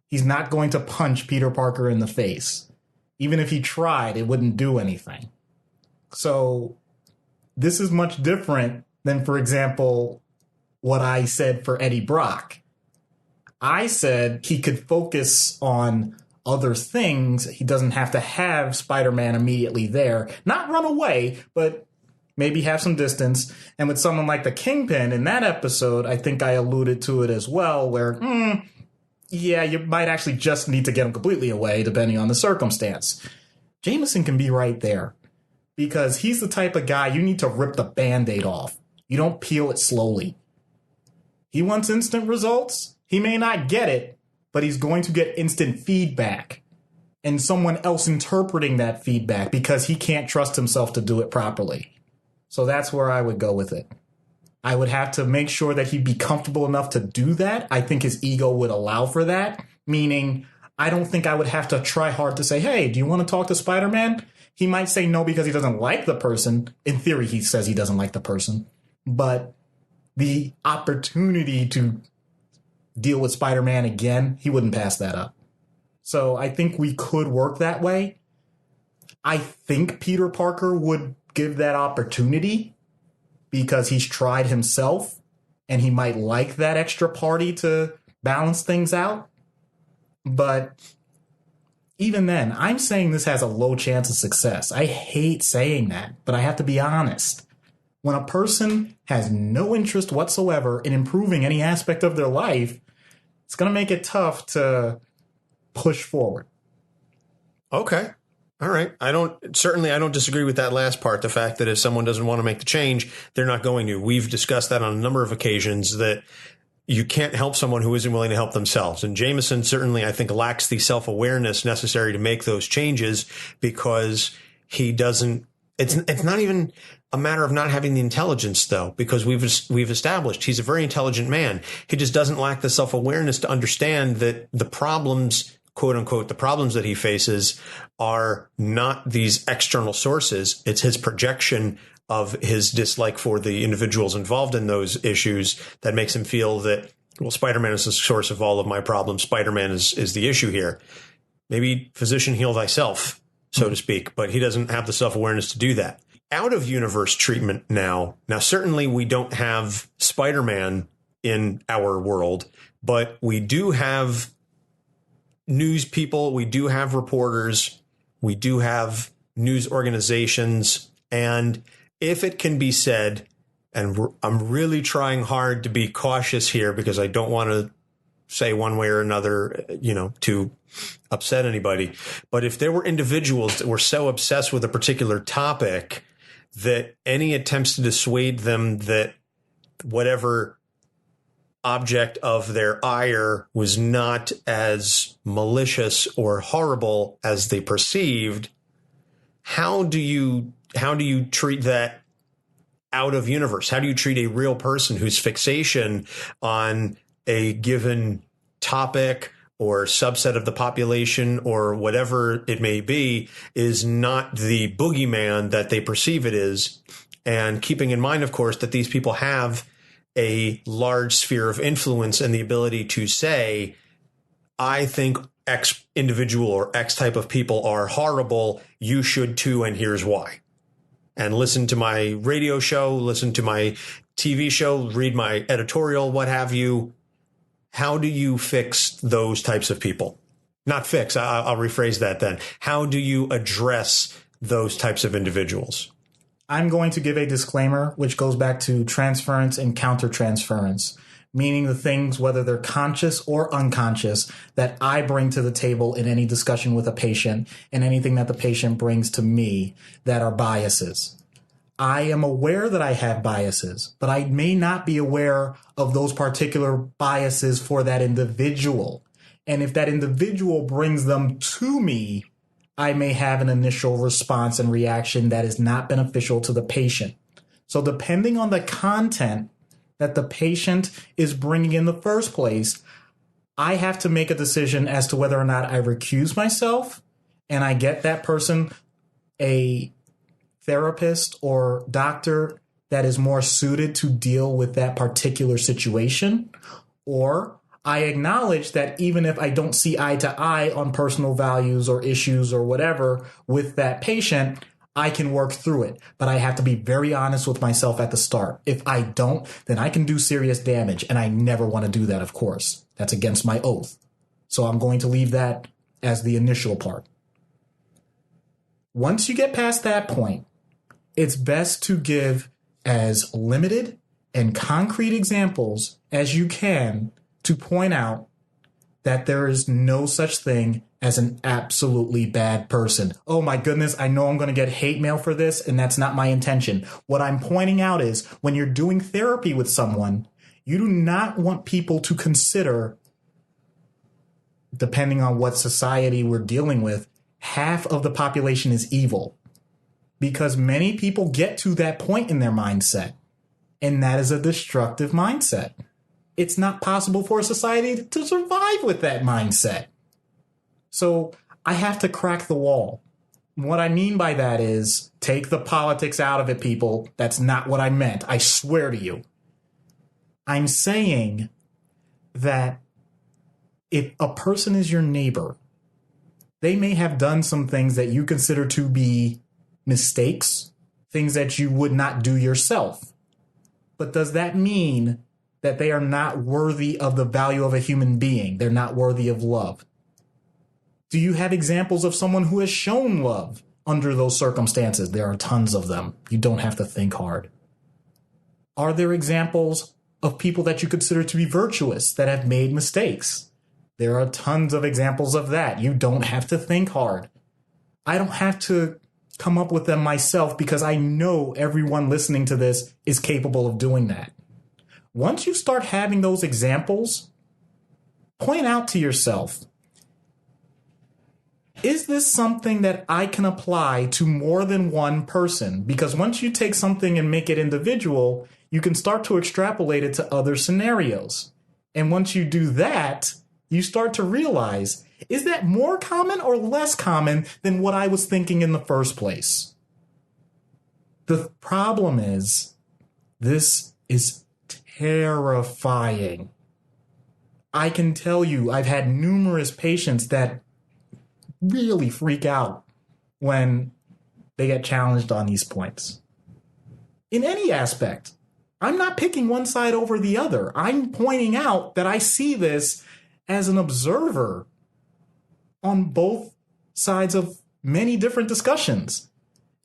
He's not going to punch Peter Parker in the face. Even if he tried, it wouldn't do anything. So this is much different than, for example, what I said for Eddie Brock. I said he could focus on other things. He doesn't have to have Spider-Man immediately there. Not run away, but maybe have some distance. And with someone like the Kingpin in that episode, I think I alluded to it as well, where, yeah, you might actually just need to get him completely away, depending on the circumstance. Jameson can be right there because he's the type of guy you need to rip the Band-Aid off. You don't peel it slowly. He wants instant results. He may not get it, but he's going to get instant feedback and someone else interpreting that feedback because he can't trust himself to do it properly. So that's where I would go with it. I would have to make sure that he'd be comfortable enough to do that. I think his ego would allow for that, meaning I don't think I would have to try hard to say, hey, do you want to talk to Spider-Man? He might say no because he doesn't like the person. In theory, he says he doesn't like the person. But the opportunity to deal with Spider-Man again, he wouldn't pass that up. So I think we could work that way. I think Peter Parker would give that opportunity because he's tried himself and he might like that extra party to balance things out. But even then, I'm saying this has a low chance of success. I hate saying that, but I have to be honest. When a person has no interest whatsoever in improving any aspect of their life, it's going to make it tough to push forward. Okay. All right. I don't disagree with that last part. The fact that if someone doesn't want to make the change, they're not going to. We've discussed that on a number of occasions, that you can't help someone who isn't willing to help themselves. And Jameson certainly, I think, lacks the self-awareness necessary to make those changes because he doesn't. It's not even a matter of not having the intelligence, though, because we've established he's a very intelligent man. He just doesn't lack the self-awareness to understand that the problems, quote unquote, the problems that he faces are not these external sources. It's his projection of his dislike for the individuals involved in those issues that makes him feel that, well, Spider-Man is the source of all of my problems. Spider-Man is the issue here. Maybe physician heal thyself, so to speak, but he doesn't have the self-awareness to do that. Out of universe treatment now certainly we don't have Spider-Man in our world, but we do have news people, we do have reporters, we do have news organizations. And if it can be said, and I'm really trying hard to be cautious here because I don't want to say one way or another, to upset anybody. But if there were individuals that were so obsessed with a particular topic that any attempts to dissuade them that whatever object of their ire was not as malicious or horrible as they perceived, how do you treat that out of universe? How do you treat a real person whose fixation on a given topic or subset of the population or whatever it may be is not the boogeyman that they perceive it is? And keeping in mind, of course, that these people have a large sphere of influence and the ability to say, I think X individual or X type of people are horrible. You should too. And here's why. And listen to my radio show, listen to my TV show, read my editorial, what have you. How do you fix those types of people? Not fix. I'll rephrase that then. How do you address those types of individuals? I'm going to give a disclaimer, which goes back to transference and countertransference, meaning the things, whether they're conscious or unconscious, that I bring to the table in any discussion with a patient and anything that the patient brings to me that are biases. I am aware that I have biases, but I may not be aware of those particular biases for that individual. And if that individual brings them to me, I may have an initial response and reaction that is not beneficial to the patient. So depending on the content that the patient is bringing in the first place, I have to make a decision as to whether or not I recuse myself and I get that person a therapist or doctor that is more suited to deal with that particular situation, or I acknowledge that even if I don't see eye to eye on personal values or issues or whatever with that patient, I can work through it. But I have to be very honest with myself at the start. If I don't, then I can do serious damage. And I never want to do that, of course. That's against my oath. So I'm going to leave that as the initial part. Once you get past that point, it's best to give as limited and concrete examples as you can to point out that there is no such thing as an absolutely bad person. Oh my goodness, I know I'm going to get hate mail for this, and that's not my intention. What I'm pointing out is when you're doing therapy with someone, you do not want people to consider, depending on what society we're dealing with, half of the population is evil. Because many people get to that point in their mindset, and that is a destructive mindset. It's not possible for a society to survive with that mindset. So I have to crack the wall. What I mean by that is take the politics out of it, people. That's not what I meant. I swear to you. I'm saying that if a person is your neighbor, they may have done some things that you consider to be mistakes, things that you would not do yourself. But does that mean that they are not worthy of the value of a human being? They're not worthy of love. Do you have examples of someone who has shown love under those circumstances? There are tons of them. You don't have to think hard. Are there examples of people that you consider to be virtuous that have made mistakes? There are tons of examples of that. You don't have to think hard. I don't have to come up with them myself because I know everyone listening to this is capable of doing that. Once you start having those examples, point out to yourself, is this something that I can apply to more than one person? Because once you take something and make it individual, you can start to extrapolate it to other scenarios. And once you do that, you start to realize, is that more common or less common than what I was thinking in the first place? The problem is, this is terrifying. I can tell you, I've had numerous patients that really freak out when they get challenged on these points. In any aspect, I'm not picking one side over the other. I'm pointing out that I see this as an observer on both sides of many different discussions.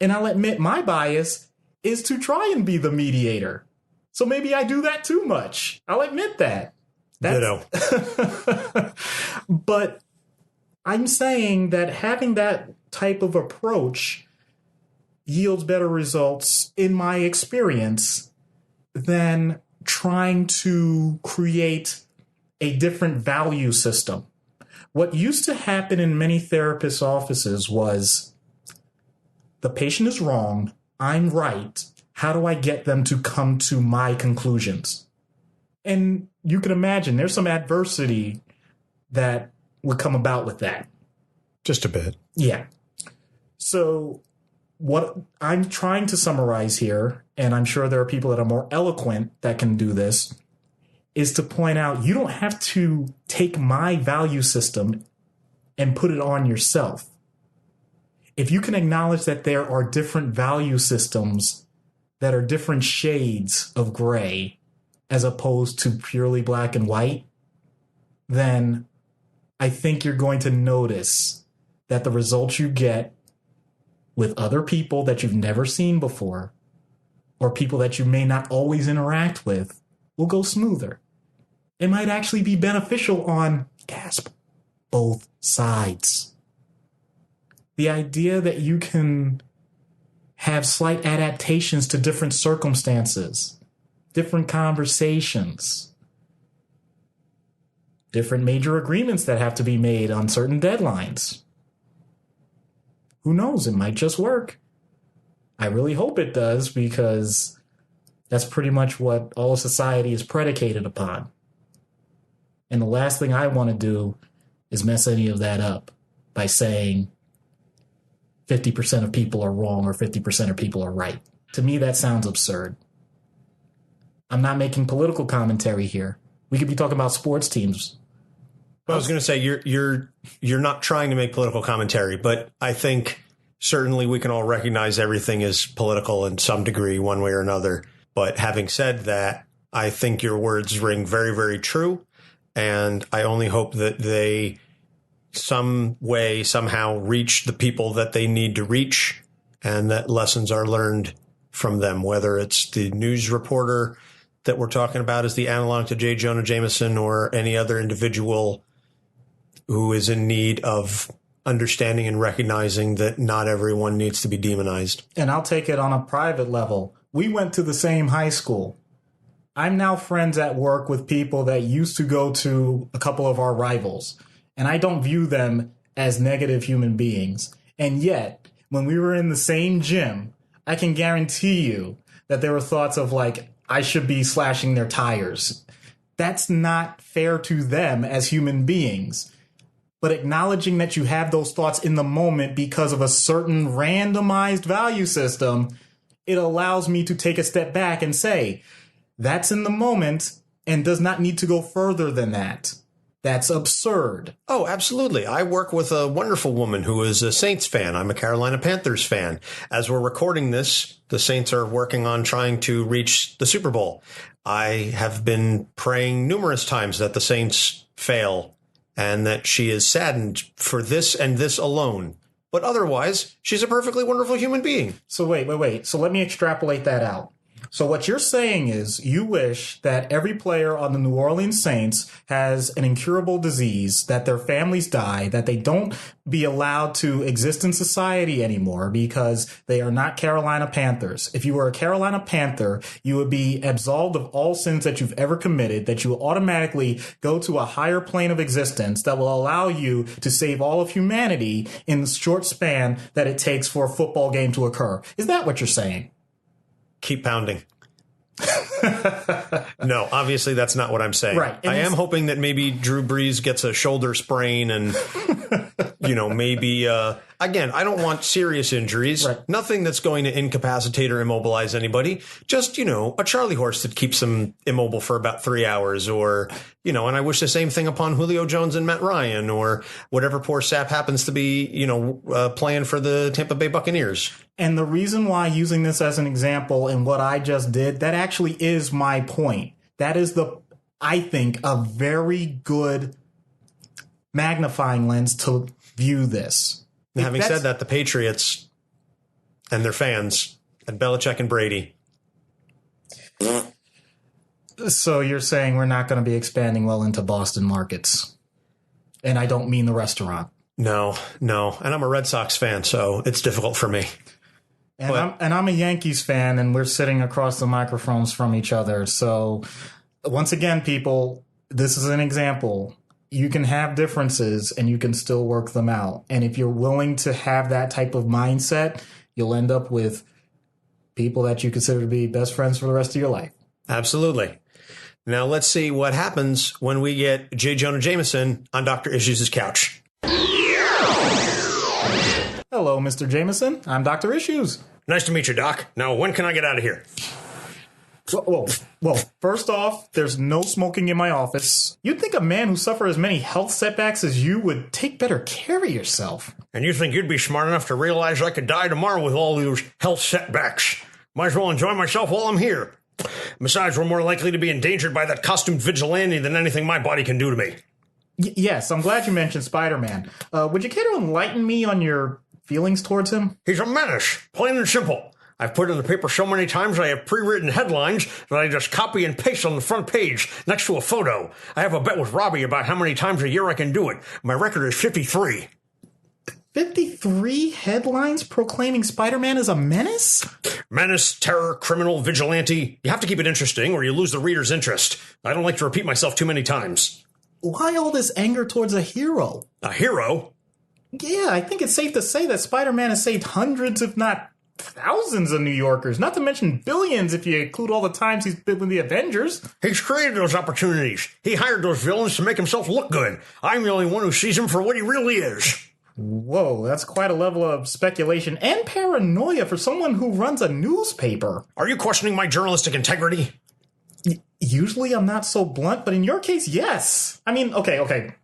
And I'll admit my bias is to try and be the mediator. So maybe I do that too much. I'll admit that. Ditto. But I'm saying that having that type of approach yields better results in my experience than trying to create a different value system. What used to happen in many therapists' offices was the patient is wrong, I'm right. How do I get them to come to my conclusions? And you can imagine there's some adversity that would come about with that. Just a bit. Yeah. So what I'm trying to summarize here, and I'm sure there are people that are more eloquent that can do this, is to point out you don't have to take my value system and put it on yourself. If you can acknowledge that there are different value systems that are different shades of gray as opposed to purely black and white, then I think you're going to notice that the results you get with other people that you've never seen before, or people that you may not always interact with, will go smoother. It might actually be beneficial on, gasp, both sides. The idea that you can have slight adaptations to different circumstances, different conversations, different major agreements that have to be made on certain deadlines. Who knows? It might just work. I really hope it does, because that's pretty much what all of society is predicated upon. And the last thing I want to do is mess any of that up by saying 50% of people are wrong or 50% of people are right. To me, that sounds absurd. I'm not making political commentary here. We could be talking about sports teams. I was going to say you're not trying to make political commentary, but I think certainly we can all recognize everything is political in some degree, one way or another. But having said that, I think your words ring very, very true. And I only hope that they some way, somehow reach the people that they need to reach, and that lessons are learned from them, whether it's the news reporter that we're talking about as the analog to J. Jonah Jameson, or any other individual who is in need of understanding and recognizing that not everyone needs to be demonized. And I'll take it on a private level. We went to the same high school. I'm now friends at work with people that used to go to a couple of our rivals, and I don't view them as negative human beings. And yet, when we were in the same gym, I can guarantee you that there were thoughts of like, I should be slashing their tires. That's not fair to them as human beings. But acknowledging that you have those thoughts in the moment because of a certain randomized value system, it allows me to take a step back and say, that's in the moment and does not need to go further than that. That's absurd. Oh, absolutely. I work with a wonderful woman who is a Saints fan. I'm a Carolina Panthers fan. As we're recording this, the Saints are working on trying to reach the Super Bowl. I have been praying numerous times that the Saints fail and that she is saddened for this and this alone. But otherwise, she's a perfectly wonderful human being. So wait. So let me extrapolate that out. So what you're saying is you wish that every player on the New Orleans Saints has an incurable disease, that their families die, that they don't be allowed to exist in society anymore because they are not Carolina Panthers. If you were a Carolina Panther, you would be absolved of all sins that you've ever committed, that you will automatically go to a higher plane of existence that will allow you to save all of humanity in the short span that it takes for a football game to occur. Is that what you're saying? Keep pounding. No, obviously that's not what I'm saying. Right. I am hoping that maybe Drew Brees gets a shoulder sprain and, maybe, again, I don't want serious injuries. Right. Nothing that's going to incapacitate or immobilize anybody. Just, a Charlie horse that keeps them immobile for about 3 hours, or, and I wish the same thing upon Julio Jones and Matt Ryan, or whatever poor sap happens to be, playing for the Tampa Bay Buccaneers. And the reason why using this as an example and what I just did, that actually is my point. That is I think, a very good magnifying lens to view this. And having said that, the Patriots and their fans and Belichick and Brady. So you're saying we're not going to be expanding well into Boston markets. And I don't mean the restaurant. No. And I'm a Red Sox fan, so it's difficult for me. And I'm a Yankees fan, and we're sitting across the microphones from each other. So once again, people, this is an example. You can have differences and you can still work them out. And if you're willing to have that type of mindset, you'll end up with people that you consider to be best friends for the rest of your life. Absolutely. Now let's see what happens when we get J. Jonah Jameson on Dr. Issues' couch. Hello, Mr. Jameson. I'm Dr. Issues. Nice to meet you, Doc. Now, when can I get out of here? Well, first off, there's no smoking in my office. You'd think a man who suffered as many health setbacks as you would take better care of yourself. And you think you'd be smart enough to realize I could die tomorrow with all those health setbacks? Might as well enjoy myself while I'm here. Besides, we're more likely to be endangered by that costumed vigilante than anything my body can do to me. Yes, I'm glad you mentioned Spider-Man. Would you care to enlighten me on your feelings towards him? He's a menace, plain and simple. I've put in the paper so many times I have pre-written headlines that I just copy and paste on the front page next to a photo. I have a bet with Robbie about how many times a year I can do it. My record is 53. 53 headlines proclaiming Spider-Man as a menace? Menace, terror, criminal, vigilante. You have to keep it interesting or you lose the reader's interest. I don't like to repeat myself too many times. Why all this anger towards a hero? A hero? Yeah, I think it's safe to say that Spider-Man has saved hundreds, if not thousands of New Yorkers, not to mention billions if you include all the times he's been with the Avengers. He's created those opportunities. He hired those villains to make himself look good. I'm the only one who sees him for what he really is. Whoa, that's quite a level of speculation and paranoia for someone who runs a newspaper. Are you questioning my journalistic integrity? Usually I'm not so blunt, but in your case, yes. I mean, okay.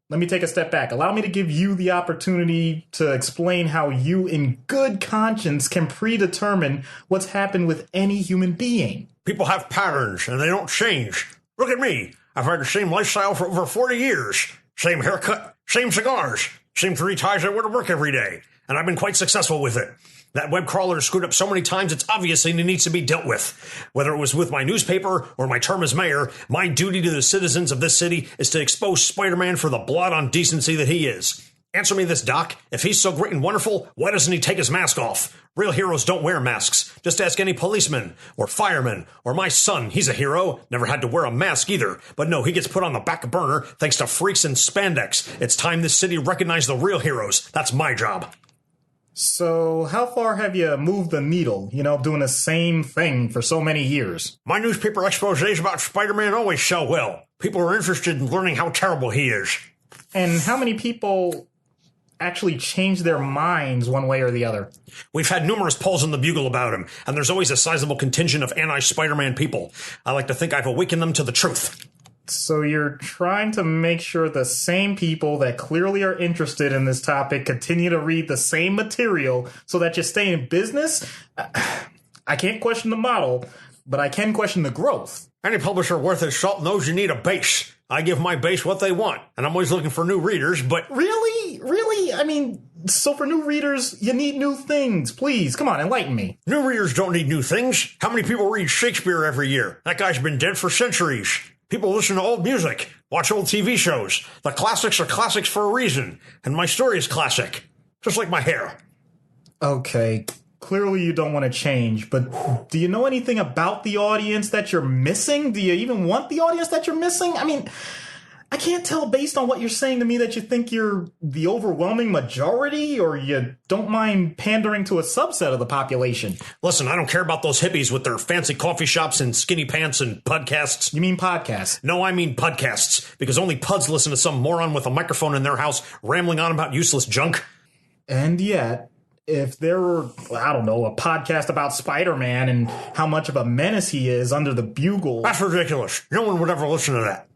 Let me take a step back. Allow me to give you the opportunity to explain how you, in good conscience, can predetermine what's happened with any human being. People have patterns, and they don't change. Look at me. I've had the same lifestyle for over 40 years. Same haircut, same cigars, same 3 ties I wear to work every day. And I've been quite successful with it. That web crawler is screwed up so many times it's obvious and it needs to be dealt with. Whether it was with my newspaper or my term as mayor, my duty to the citizens of this city is to expose Spider-Man for the blot on decency that he is. Answer me this, Doc. If he's so great and wonderful, why doesn't he take his mask off? Real heroes don't wear masks. Just ask any policeman or fireman or my son. He's a hero. Never had to wear a mask either. But no, he gets put on the back burner thanks to freaks in spandex. It's time this city recognized the real heroes. That's my job. So, how far have you moved the needle, doing the same thing for so many years? My newspaper exposés about Spider-Man always sell well. People are interested in learning how terrible he is. And how many people actually change their minds one way or the other? We've had numerous polls in the Bugle about him, and there's always a sizable contingent of anti-Spider-Man people. I like to think I've awakened them to the truth. So you're trying to make sure the same people that clearly are interested in this topic continue to read the same material so that you stay in business? I can't question the model, but I can question the growth. Any publisher worth his salt knows you need a base. I give my base what they want, and I'm always looking for new readers, but... Really? Really? I mean, so for new readers, you need new things. Please, come on, enlighten me. New readers don't need new things. How many people read Shakespeare every year? That guy's been dead for centuries. People listen to old music, watch old TV shows. The classics are classics for a reason, and my story is classic. Just like my hair. Okay, clearly you don't want to change, but do you know anything about the audience that you're missing? Do you even want the audience that you're missing? I mean, I can't tell based on what you're saying to me that you think you're the overwhelming majority or you don't mind pandering to a subset of the population. Listen, I don't care about those hippies with their fancy coffee shops and skinny pants and podcasts. You mean podcasts? No, I mean podcasts, because only puds listen to some moron with a microphone in their house rambling on about useless junk. And yet, if there were, I don't know, a podcast about Spider-Man and how much of a menace he is under the Bugle... That's ridiculous. No one would ever listen to that.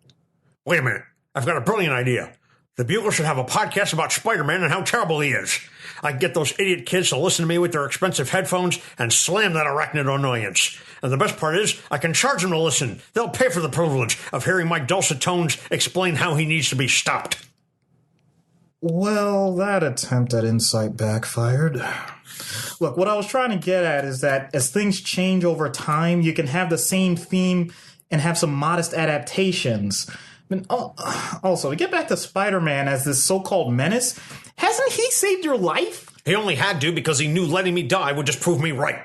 Wait a minute. I've got a brilliant idea. The Bugle should have a podcast about Spider-Man and how terrible he is. I can get those idiot kids to listen to me with their expensive headphones and slam that arachnid annoyance. And the best part is, I can charge them to listen. They'll pay for the privilege of hearing my dulcet tones explain how he needs to be stopped. Well, that attempt at insight backfired. Look, what I was trying to get at is that as things change over time, you can have the same theme and have some modest adaptations. And also, to get back to Spider-Man as this so-called menace, hasn't he saved your life? He only had to because he knew letting me die would just prove me right.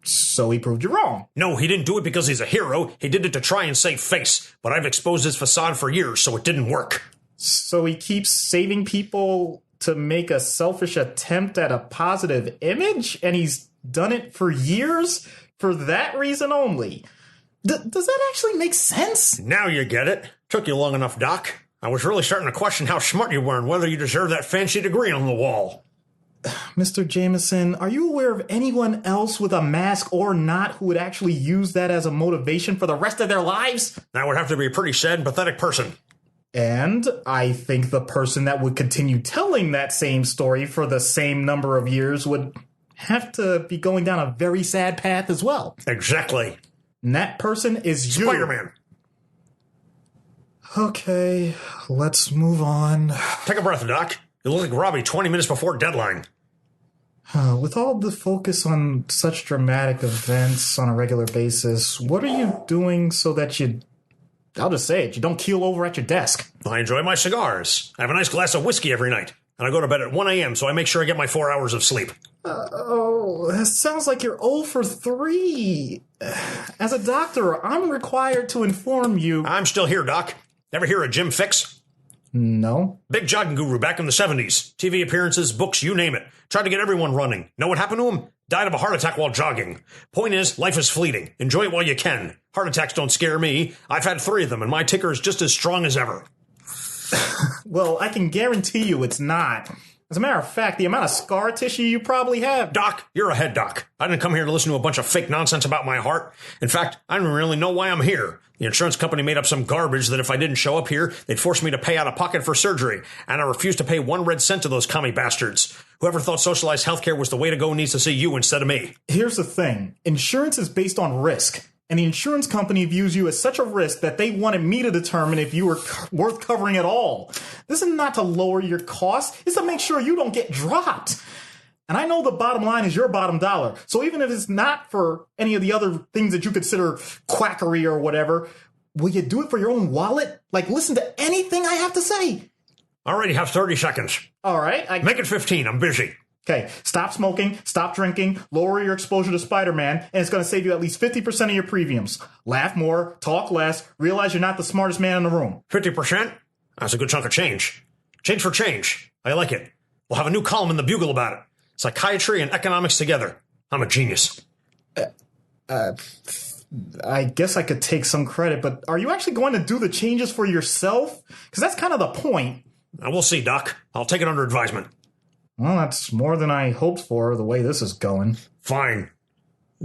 So he proved you wrong. No, he didn't do it because he's a hero. He did it to try and save face. But I've exposed his facade for years, so it didn't work. So he keeps saving people to make a selfish attempt at a positive image? And he's done it for years for that reason only? Does that actually make sense? Now you get it. Took you long enough, Doc. I was really starting to question how smart you were and whether you deserve that fancy degree on the wall. Mr. Jameson, are you aware of anyone else with a mask or not who would actually use that as a motivation for the rest of their lives? That would have to be a pretty sad and pathetic person. And I think the person that would continue telling that same story for the same number of years would have to be going down a very sad path as well. Exactly. And that person is you. Spider-Man. Okay, let's move on. Take a breath, Doc. You look like Robbie 20 minutes before deadline. With all the focus on such dramatic events on a regular basis, what are you doing so that I'll just say it, you don't keel over at your desk? I enjoy my cigars. I have a nice glass of whiskey every night. And I go to bed at 1 a.m., so I make sure I get my 4 hours of sleep. That sounds like you're 0 for 3. As a doctor, I'm required to inform you. I'm still here, Doc. Ever hear of Jim Fix? No. Big jogging guru back in the 70s. TV appearances, books, you name it. Tried to get everyone running. Know what happened to him? Died of a heart attack while jogging. Point is, life is fleeting. Enjoy it while you can. Heart attacks don't scare me. I've had 3 of them, and my ticker is just as strong as ever. Well, I can guarantee you it's not. As a matter of fact, the amount of scar tissue you probably have... Doc, you're a head doc. I didn't come here to listen to a bunch of fake nonsense about my heart. In fact, I don't really know why I'm here. The insurance company made up some garbage that if I didn't show up here, they'd force me to pay out of pocket for surgery. And I refuse to pay 1 red cent to those commie bastards. Whoever thought socialized healthcare was the way to go needs to see you instead of me. Here's the thing. Insurance is based on risk. And the insurance company views you as such a risk that they wanted me to determine if you were worth covering at all. This is not to lower your costs. It's to make sure you don't get dropped. And I know the bottom line is your bottom dollar. So even if it's not for any of the other things that you consider quackery or whatever, will you do it for your own wallet? Like, listen to anything I have to say. Already have 30 seconds. All right. Make it 15. I'm busy. Okay, stop smoking, stop drinking, lower your exposure to Spider-Man, and it's going to save you at least 50% of your premiums. Laugh more, talk less, realize you're not the smartest man in the room. 50%? That's a good chunk of change. Change for change. I like it. We'll have a new column in the Bugle about it. Psychiatry and economics together. I'm a genius. I guess I could take some credit, but are you actually going to do the changes for yourself? Because that's kind of the point. We'll see, Doc. I'll take it under advisement. Well, that's more than I hoped for, the way this is going. Fine.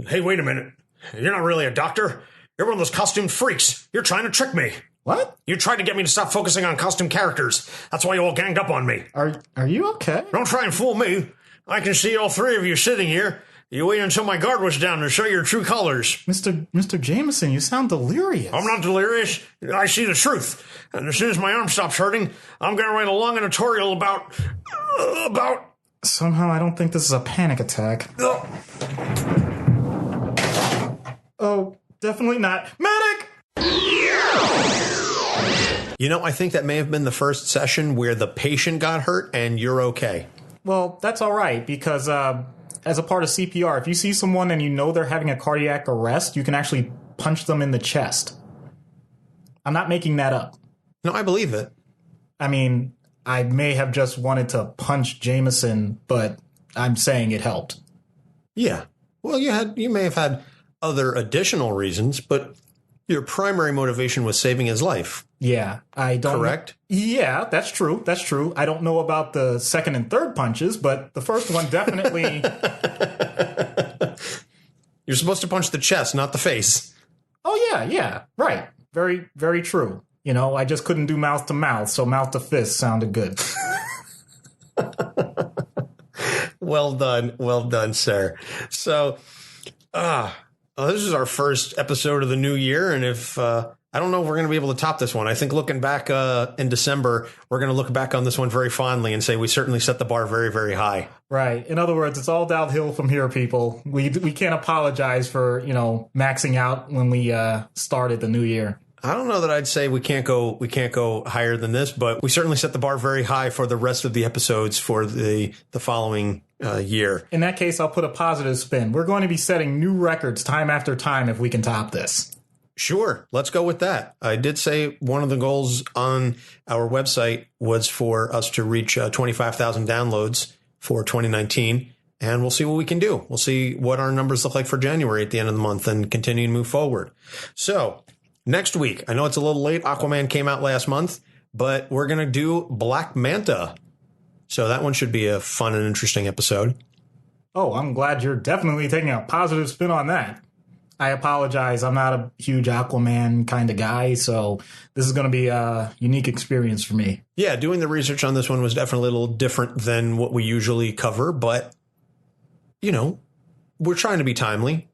Hey, wait a minute. You're not really a doctor. You're one of those costumed freaks. You're trying to trick me. What? You tried to get me to stop focusing on costume characters. That's why you all ganged up on me. Are you okay? Don't try and fool me. I can see all 3 of you sitting here. You wait until my guard was down to show your true colors. Mr. Jameson, you sound delirious. I'm not delirious. I see the truth. And as soon as my arm stops hurting, I'm going to write a long editorial about... Somehow I don't think this is a panic attack. Oh, definitely not. Medic! You know, I think that may have been the first session where the patient got hurt and you're okay. Well, that's all right, because as a part of CPR, if you see someone and you know they're having a cardiac arrest, you can actually punch them in the chest. I'm not making that up. No, I believe it. I mean, I may have just wanted to punch Jameson, but I'm saying it helped. Yeah. Well, you may have had other additional reasons, but your primary motivation was saving his life. Yeah, I don't... Correct? Yeah, that's true. That's true. I don't know about the second and third punches, but the first one definitely... You're supposed to punch the chest, not the face. Oh, yeah. Right. Very, very true. You know, I just couldn't do mouth to mouth, so mouth to fist sounded good. Well done, sir. So, this is our first episode of the new year, and if I don't know if we're going to be able to top this one. I think looking back in December, we're going to look back on this one very fondly and say we certainly set the bar very, very high. Right. In other words, it's all downhill from here, people. We can't apologize for, maxing out when we started the new year. I don't know that I'd say we can't go higher than this, but we certainly set the bar very high for the rest of the episodes for the following year. In that case, I'll put a positive spin. We're going to be setting new records time after time if we can top this. Sure. Let's go with that. I did say one of the goals on our website was for us to reach 25,000 downloads for 2019. And we'll see what we can do. We'll see what our numbers look like for January at the end of the month and continue to move forward. So next week, I know it's a little late. Aquaman came out last month, but we're going to do Black Manta. So that one should be a fun and interesting episode. Oh, I'm glad you're definitely taking a positive spin on that. I apologize. I'm not a huge Aquaman kind of guy, so this is going to be a unique experience for me. Yeah, doing the research on this one was definitely a little different than what we usually cover, but, we're trying to be timely.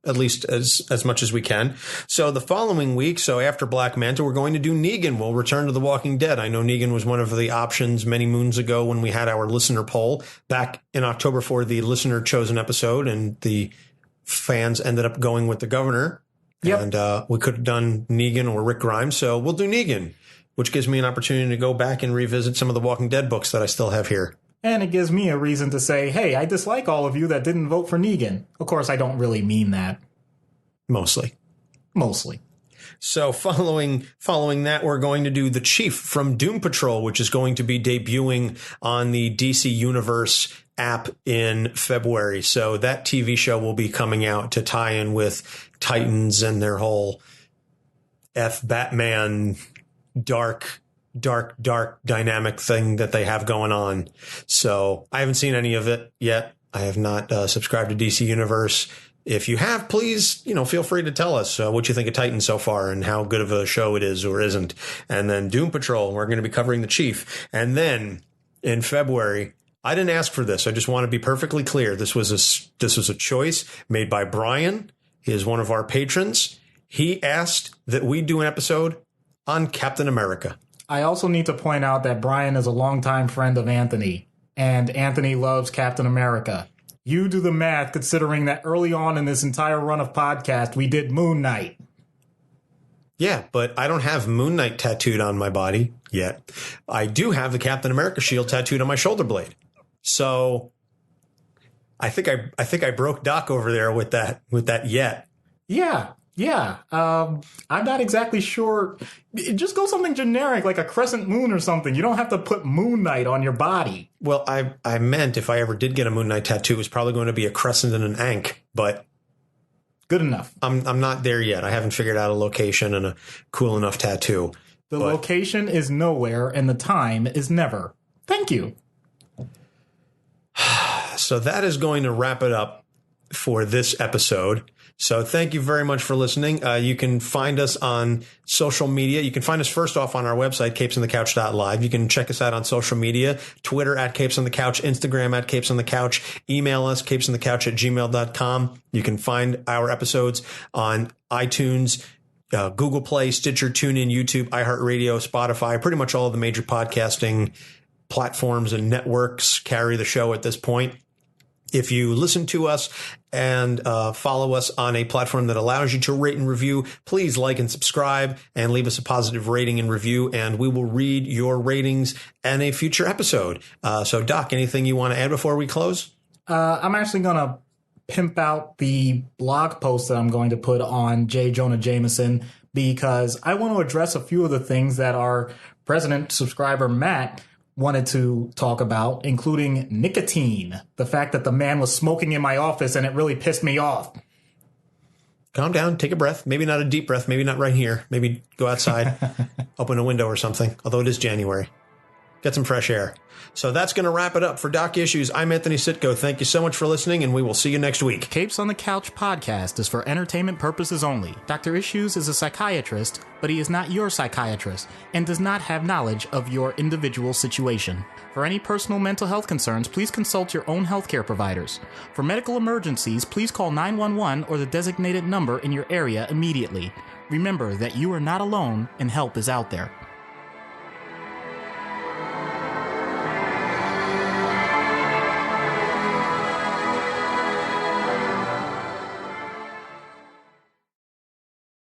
at least as much as we can. So the following week, so after Black Manta, we're going to do Negan. We'll return to The Walking Dead. I know Negan was one of the options many moons ago when we had our listener poll back in October for the listener chosen episode, and the fans ended up going with the governor. Yep. And we could have done Negan or Rick Grimes. So we'll do Negan, which gives me an opportunity to go back and revisit some of the Walking Dead books that I still have here. And it gives me a reason to say, hey, I dislike all of you that didn't vote for Negan. Of course, I don't really mean that. Mostly. So following that, we're going to do The Chief from Doom Patrol, which is going to be debuting on the DC Universe app in February. So that TV show will be coming out to tie in with Titans and their whole Batman dark dynamic thing that they have going on. So I haven't seen any of it yet. I have not subscribed to DC Universe. If you have, please, feel free to tell us what you think of Titans so far and how good of a show it is or isn't. And then Doom Patrol, we're going to be covering The Chief. And then in February, I didn't ask for this. I just want to be perfectly clear. This was a choice made by Brian. He is one of our patrons. He asked that we do an episode on Captain America. I also need to point out that Brian is a longtime friend of Anthony, and Anthony loves Captain America. You do the math, considering that early on in this entire run of podcast, we did Moon Knight. Yeah, but I don't have Moon Knight tattooed on my body yet. I do have the Captain America shield tattooed on my shoulder blade. So I think I broke Doc over there with that yet. Yeah. I'm not exactly sure. Just go something generic like a crescent moon or something. You don't have to put Moon Knight on your body. Well, I meant if I ever did get a Moon Knight tattoo, it was probably going to be a crescent and an ankh, but good enough. I'm not there yet. I haven't figured out a location and a cool enough tattoo. The location is nowhere and the time is never. Thank you. So that is going to wrap it up for this episode. So thank you very much for listening. You can find us on social media. You can find us first off on our website, capesonthecouch.live. You can check us out on social media, Twitter at capesonthecouch, Instagram at capesonthecouch, email us capesonthecouch@gmail.com. You can find our episodes on iTunes, Google Play, Stitcher, TuneIn, YouTube, iHeartRadio, Spotify. Pretty much all of the major podcasting platforms and networks carry the show at this point. If you listen to us and follow us on a platform that allows you to rate and review, please like and subscribe and leave us a positive rating and review, and we will read your ratings in a future episode. So, Doc, anything you want to add before we close? I'm actually going to pimp out the blog post that I'm going to put on J. Jonah Jameson, because I want to address a few of the things that our president subscriber, Matt, wanted to talk about, including nicotine. The fact that the man was smoking in my office and it really pissed me off. Calm down, take a breath. Maybe not a deep breath. Maybe not right here. Maybe go outside, open a window or something, although it is January. Get some fresh air. So that's going to wrap it up for Doc Issues. I'm Anthony Sitko. Thank you so much for listening, and we will see you next week. Capes on the Couch podcast is for entertainment purposes only. Dr. Issues is a psychiatrist, but he is not your psychiatrist and does not have knowledge of your individual situation. For any personal mental health concerns, please consult your own healthcare providers. For medical emergencies, please call 911 or the designated number in your area immediately. Remember that you are not alone and help is out there.